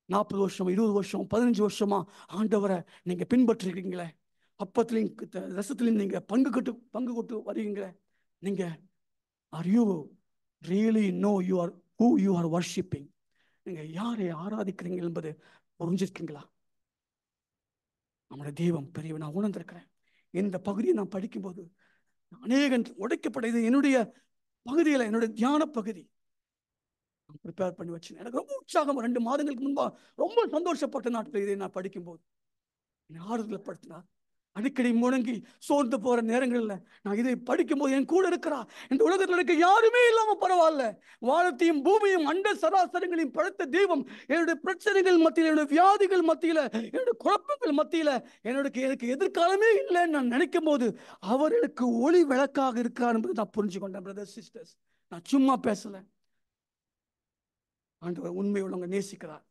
40 வருஷம், 20 வருஷம், 15 வருஷமா ஆண்டவரை நீங்க பின்பற்றிருக்கீங்களே, அப்பத்திலையும் ரசத்திலையும் நீங்க பங்கு கொட்டு வருவீங்களே, நீங்க are you really know you are who you are worshipping? நீங்க யாரை ஆராதிக்கிறீங்க என்பது புரிஞ்சிருக்கீங்களா? நம்முடைய தெய்வம் பெரியவன். நான் உணர்ந்திருக்கிறேன். இந்த பகுதியை நான் படிக்கும்போது அநேகன் உடைக்கப்பட்ட, இது என்னுடைய பகுதியில் என்னுடைய தியான பகுதி ப்ரிப்பேர் பண்ணி வச்சேன். எனக்கு ரொம்ப உற்சாகம். 2 மாதங்களுக்கு முன்பா ரொம்ப சந்தோஷப்பட்ட நாட்கள் இதை நான் படிக்கும்போது ஆறுதல் படுத்தினார். அடிக்கடி முழங்கி சோர்ந்து போற நேரங்கள்ல நான் இதை படிக்கும்போது என் கூட இருக்கிறா, இந்த உலகத்தில் இருக்க யாருமே இல்லாம பரவாயில்ல, வானத்தையும் பூமியும் அண்ட சராசரங்களையும் படைத்த தெய்வம் என்னுடைய பிரச்சனைகள் மத்தியில, என்னுடைய வியாதிகள் மத்தியில, என்னுடைய குழப்பங்கள் மத்தியில, எனக்கு எதிர்காலமே இல்லைன்னு நான் நினைக்கும் போது அவர் எனக்கு ஒளி விளக்காக இருக்கிறார் என்பதை நான் புரிஞ்சு கொண்டேன். பிரதர்ஸ் சிஸ்டர்ஸ், நான் சும்மா பேசல. ஆண்டவர் உண்மை உள்ளவங்க நேசிக்கிறார்.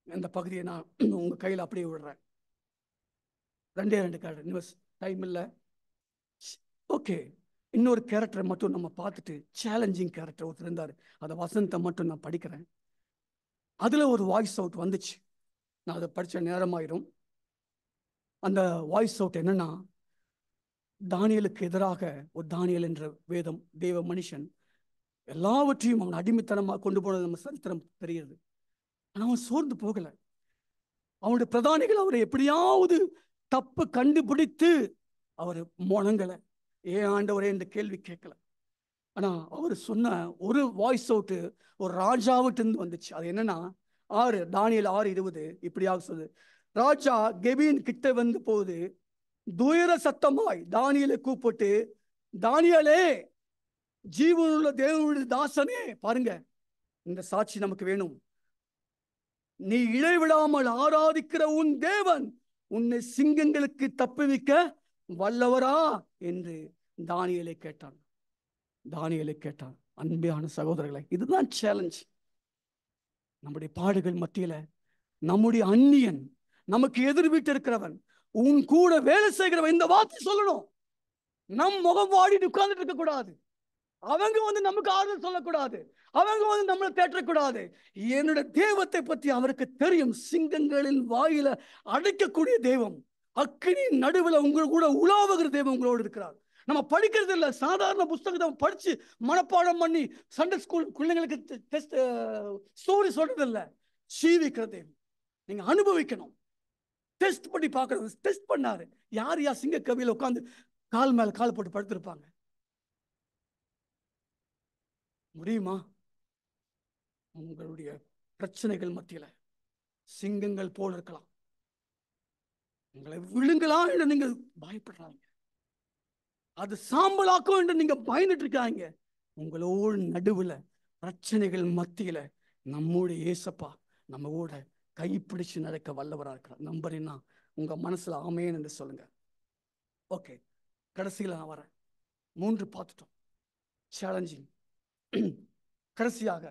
இந்த பகுதியை நான் உங்க கையில் அப்படியே விடுறேன். 2 கேரக்டர் நியூஸ் டைம் இல்லை. ஓகே, இன்னொரு கேரக்டரை மட்டும் நம்ம பார்த்துட்டு, சேலஞ்சிங் கேரக்டர் ஒருத்தர் இருந்தார், அதை வசனத்தை மட்டும் நான் படிக்கிறேன். அதுல ஒரு வாய்ஸ் அவுட் வந்துச்சு. நான் அதை படிச்ச நேரமாயிரும். அந்த வாய்ஸ் அவுட் என்னன்னா, தானியலுக்கு எதிராக ஒரு தானியல் என்ற வேதம் தேவ மனுஷன் எல்லாவற்றையும் அவன் அடிமைத்தனமாக கொண்டு போனது நம்ம சரித்திரம் தெரியுது. ஆனா அவன் சோர்ந்து போகல. அவனுடைய பிரதானிகள் அவரை எப்படியாவது தப்பு கண்டுபிடித்து அவர் முழங்கலை. ஏன் ஆண்டவரே என்ற கேள்வி கேட்கல. ஆனா அவர் சொன்ன ஒரு வாய்ஸ் அவுட் ஒரு ராஜாவிட்டு இருந்து வந்துச்சு. அது என்னன்னா, தானியேல் 6:20 இப்படியாக சொல்லுது. ராஜா கெபின் கிட்ட வந்து போது துயர சத்தமாய் தானியேலை கூப்பிட்டு, தானியேலே, ஜீவனுள்ள தேவனுடைய தாசனே. பாருங்க, இந்த சாட்சி நமக்கு வேணும். நீ இடைவிடாமல் ஆராதிக்கிற உன் தேவன் உன்னை சிங்கங்களுக்கு தப்புவிக்க வல்லவரா என்று தானியேலை கேட்டான். அன்பான சகோதரர்களை, இதுதான் சேலஞ்ச். நம்முடைய பாடுகள் மத்தியில நம்முடைய அந்நியன், நமக்கு எதிர் வீட்டு இருக்கிறவன், உன் கூட வேலை செய்கிறவன் இந்த வார்த்தை சொல்லணும். நம் முகம் வாடி உட்கார்ந்துட்டு இருக்க கூடாது. அவங்க வந்து நமக்கு ஆறுதல் சொல்லக்கூடாது. அவங்க வந்து நம்மளை தேற்றக்கூடாது. என்னுடைய தெய்வத்தை பற்றி அவருக்கு தெரியும். சிங்கங்களின் வாயில அடைக்கக்கூடிய தெய்வம், அக்கினி நடுவில் உங்கள் கூட உலாவுகிற தெய்வம் உங்களோடு இருக்கிறார். நம்ம படிக்கிறது இல்லை, சாதாரண புத்தகத்தை படிச்சு மனப்பாடம் பண்ணி சண்டே ஸ்கூல் பிள்ளைங்களுக்கு டெஸ்ட் ஸ்டோரி சொல்றது இல்லை. ஜீவிக்கிற தெய்வம் நீங்க அனுபவிக்கணும். டெஸ்ட் பண்ணி பார்க்கணும். டெஸ்ட் பண்ணாரு. யார் சிங்க கவியில உட்காந்து கால் மேல கால் போட்டு படுத்திருப்பாங்க? முடியுமா? உங்களுடைய பிரச்சனைகள் மத்தியில சிங்கங்கள் போல இருக்கலாம். உங்களை விழுங்கலாம் என்று நீங்க பயப்படுறாங்க. அது சாம்பலாக்கும் என்று நீங்க பயந்துட்டு இருக்காங்க. உங்களோட நடுவுல பிரச்சனைகள் மத்தியில நம்முடைய ஏசப்பா நம்மோட கைப்பிடிச்சு நடக்க வல்லவரா இருக்கிறார். நம்புறீங்கன்னா உங்க மனசுல ஆமேன் என்று சொல்லுங்க. ஓகே, கடைசியில நான் வரேன். 3 பார்த்துட்டோம். சேலஞ்சிங். கடைசியாக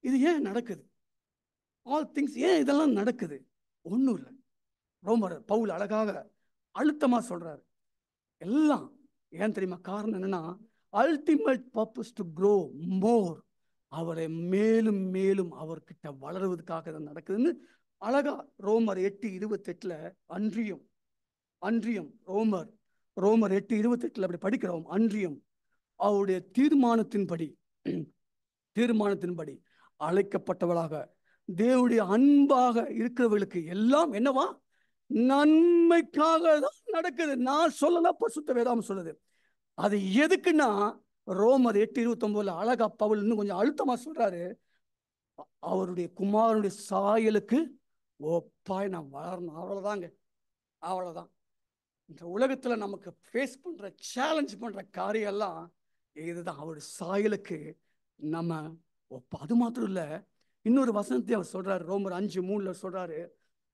இது ஏன் நடக்குது? ஆல் திங்ஸ் ஏன் இதெல்லாம் நடக்குது? ஒன்றும் இல்லை. ரோமர் பவுல் அழகாக அழுத்தமா சொல்றாரு. எல்லாம் ஏன் தெரியுமா? காரணம் என்னன்னா, அல்டிமேட் பர்பஸ் டு க்ரோ மோர், அவரை மேலும் மேலும் அவர்கிட்ட வளருவதற்காக நடக்குதுன்னு அழகா ரோமர் 8:28 அன்றியும் ரோமர் 8:28 அப்படி படிக்கிறோம். அன்றியும் அவருடைய தீர்மானத்தின்படி அழைக்கப்பட்டவளாக தேவனுடைய அன்பாக இருக்கிறவர்களுக்கு எல்லாம் என்னவா? நன்மைக்காக தான் நடக்குது. நான் சொல்லல, பரிசுத்த வேதாகம் சொல்லுது. அது எதுக்குன்னா, ரோமர் 8:29 அழகா பவுல் இன்னும் கொஞ்சம் அழுத்தமா சொல்றாரு. அவருடைய குமாரனுடைய சாயலுக்கு ஒப்பாய் நான் வளரணும். அவ்வளவுதாங்க, அவ்வளவுதான். இந்த உலகத்துல நமக்கு ஃபேஸ் பண்ற சேலஞ்ச் பண்ற காரியம் எல்லாம் இதுதான். அவருடைய சாயலுக்கு நம்ம அது மாத்திரம் இல்ல, இன்னொரு வசனத்தை அவர் சொல்றாரு. ரோமர் 5:3 சொல்றாரு,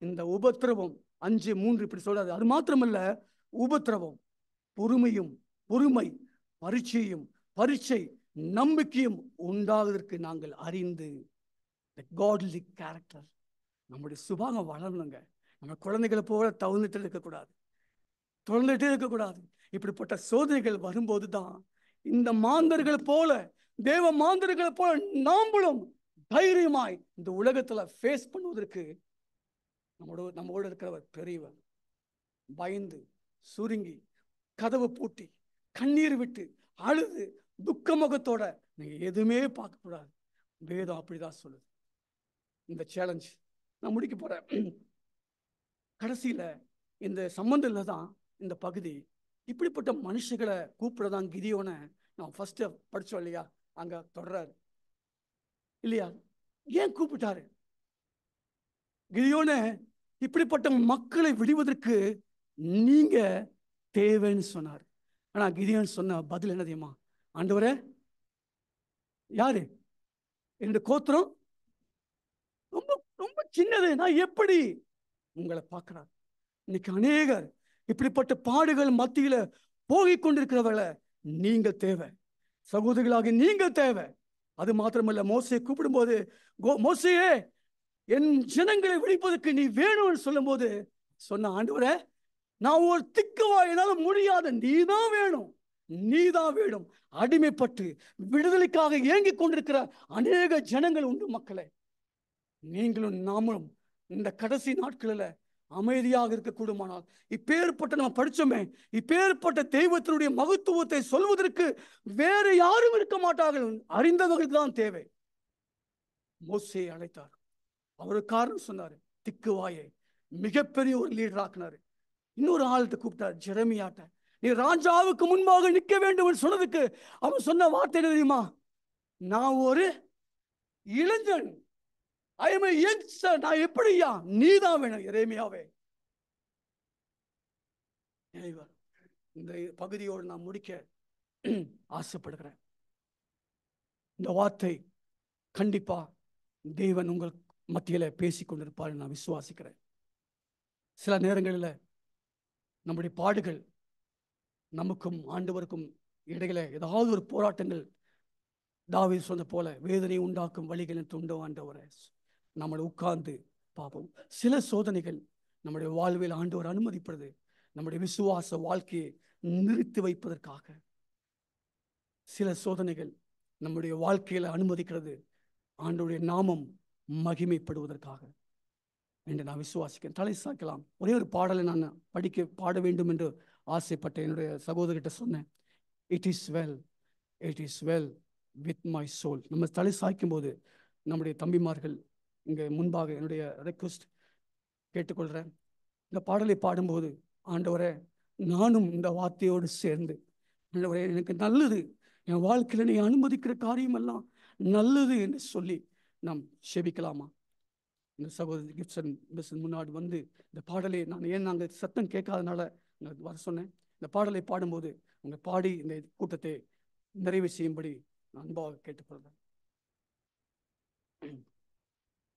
இந்த உபத்திரவம் 5:3 இப்படி சொல்றாரு. அது மாத்திரமல்ல, உபத்திரவம் பொறுமையும், பொறுமை பரீட்சையும், பரீட்சை நம்பிக்கையும் உண்டாவதற்கு நாங்கள் அறிந்து காட்லி கேரக்டர், நம்முடைய சுபாவம் வளரணுங்க. நம்ம குழந்தைகளை போல தவழ்ந்துட்டு இருக்கக்கூடாது, தொடர்ந்துட்டே இருக்கக்கூடாது. இப்படிப்பட்ட சோதனைகள் வரும்போது தான் இந்த மாந்தர்கள் போல, தேவ மாந்தர்களை போல நாம்பளும் தைரியமாய் இந்த உலகத்துல ஃபேஸ் பண்ணுவதற்கு நம்மோட இருக்கிறவர் பெரியவர். பயந்து சுருங்கி கதவை பூட்டி கண்ணீர் விட்டு அழுது துக்க முகத்தோட நீங்க எதுவுமே பார்க்க கூடாது. வேதம் அப்படிதான் சொல்லுது. இந்த சேலஞ்ச் நான் முடிக்க போறேன். கடைசியில இந்த சம்பந்தத்துல தான் இந்த பகுதி. இப்படிப்பட்ட மனுஷங்களை கூப்பிடதான் கிதியோனை நான் ஃபர்ஸ்ட் படிச்சோம் இல்லையா, அங்க தொடர்றாரு இல்லையா. ஏன் கூப்பிட்டாரு கிதியோனை? இப்படிப்பட்ட மக்களை விடுவதற்கு நீங்க தேவைன்னு சொன்னார். ஆனா கிதியோன் சொன்ன பதில் என்ன தெரியுமா? ஆண்டவரே, யாரு என்னுடைய கோத்திரம் ரொம்ப ரொம்ப சின்னது, நான் எப்படி உங்களை பார்க்கிறார்? இன்னைக்கு அநேகர் இப்படிப்பட்ட பாடுகள் மத்தியில போகிக் கொண்டிருக்கிறவர்களை நீங்க தேவை, சகோதரிகளாக நீங்க தேவை. அது மாத்திரமல்ல, மோசையை கூப்பிடும்போது, மோசையே என் ஜனங்களை விடுப்பதற்கு நீ வேணும்னு சொல்லும் போது சொன்ன, ஆண்டவரே நான் ஒரு திக்குவா, என்னால முடியாத, நீதான் வேணும், நீதான் வேணும். அடிமைப்பட்டு விடுதலைக்காக ஏங்கிக் கொண்டிருக்கிற அநேக ஜனங்கள் உண்டு மக்களே. நீங்களும் நாமளும் இந்த கடைசி நாட்களில் அமைதியாக இருக்கக்கூடுமானால், இப்பேற்பட்ட நம்ம படிச்சோமே, இப்பேற்பட்ட தெய்வத்தினுடைய மகத்துவத்தை சொல்வதற்கு வேற யாரும் இருக்க மாட்டார்கள், அறிந்தவர்களுக்கு தான் தேவை. மோசேயை அழைத்தார், அவரு காரணம் சொன்னாரு, திக்குவாயை மிகப்பெரிய ஒரு லீடர் ஆக்கினாரு. இன்னொரு ஆள்கிட்ட கூப்பிட்டார், ஜெரமியாட்ட. நீ ராஜாவுக்கு முன்பாக நிற்க வேண்டும் சொன்னதுக்கு அவன் சொன்ன வார்த்தை என்ன தெரியுமா? நான் ஒரு இளைஞன், I am a youngster, நான் எப்படியா, நீதான் வேணும் எரேமியாவே. இந்த பகுதியோடு நான் முடிக்க ஆசைப்படுகிறேன். இந்த வார்த்தை கண்டிப்பா தேவன் உங்கள் மத்தியில பேசிக் கொண்டிருப்பார் நான் விசுவாசிக்கிறேன். சில நேரங்களில் நம்முடைய பாடுகள் நமக்கும் ஆண்டவருக்கும் இடையில ஏதாவது ஒரு போராட்டங்கள், தாவீது சொன்ன போல வேதனை உண்டாக்கும் வழிகளின் துண்டோ ஆண்டவரே, நம்மளை உட்கார்ந்து பார்ப்போம். சில சோதனைகள் நம்முடைய வாழ்வில் ஆண்டவர் அனுமதிப்படுது, நம்முடைய விசுவாச வாழ்க்கையை நிறுத்தி வைப்பதற்காக. சில சோதனைகள் நம்முடைய வாழ்க்கையில அனுமதிக்கிறது ஆண்டவருடைய நாமம் மகிமைப்படுவதற்காக என்று நான் விசுவாசிக்கிறேன். தலை சாய்க்கலாம். ஒரே ஒரு பாடலை நான் பாட வேண்டும் என்று ஆசைப்பட்ட என்னுடைய சகோதரிகிட்ட சொன்னேன். It is well, it is well with my soul. நம்ம தலை சாய்க்கும் போது நம்முடைய தம்பிமார்கள் இங்கே முன்பாக என்னுடைய ரெக்வஸ்ட் கேட்டுக்கொள்கிறேன். இந்த பாடலை பாடும்போது, ஆண்டவரே நானும் இந்த வார்த்தையோடு சேர்ந்து, ஆண்டவரே எனக்கு நல்லது, என் வாழ்க்கையில் நீ அனுமதிக்கிற காரியமெல்லாம் நல்லது என்று சொல்லி நாம் செபிக்கலாமா? இந்த சகோதரி கிப்சன் மிஷன் முன்னாடி வந்து இந்த பாடலை நாங்கள் சத்தம் கேட்காதனால நான் வர சொன்னேன். இந்த பாடலை பாடும்போது உங்கள் பாடி இந்த கூட்டத்தை நிறைவு செய்யும்படி நான் அன்பாக கேட்டுக்கொள்கிறேன்.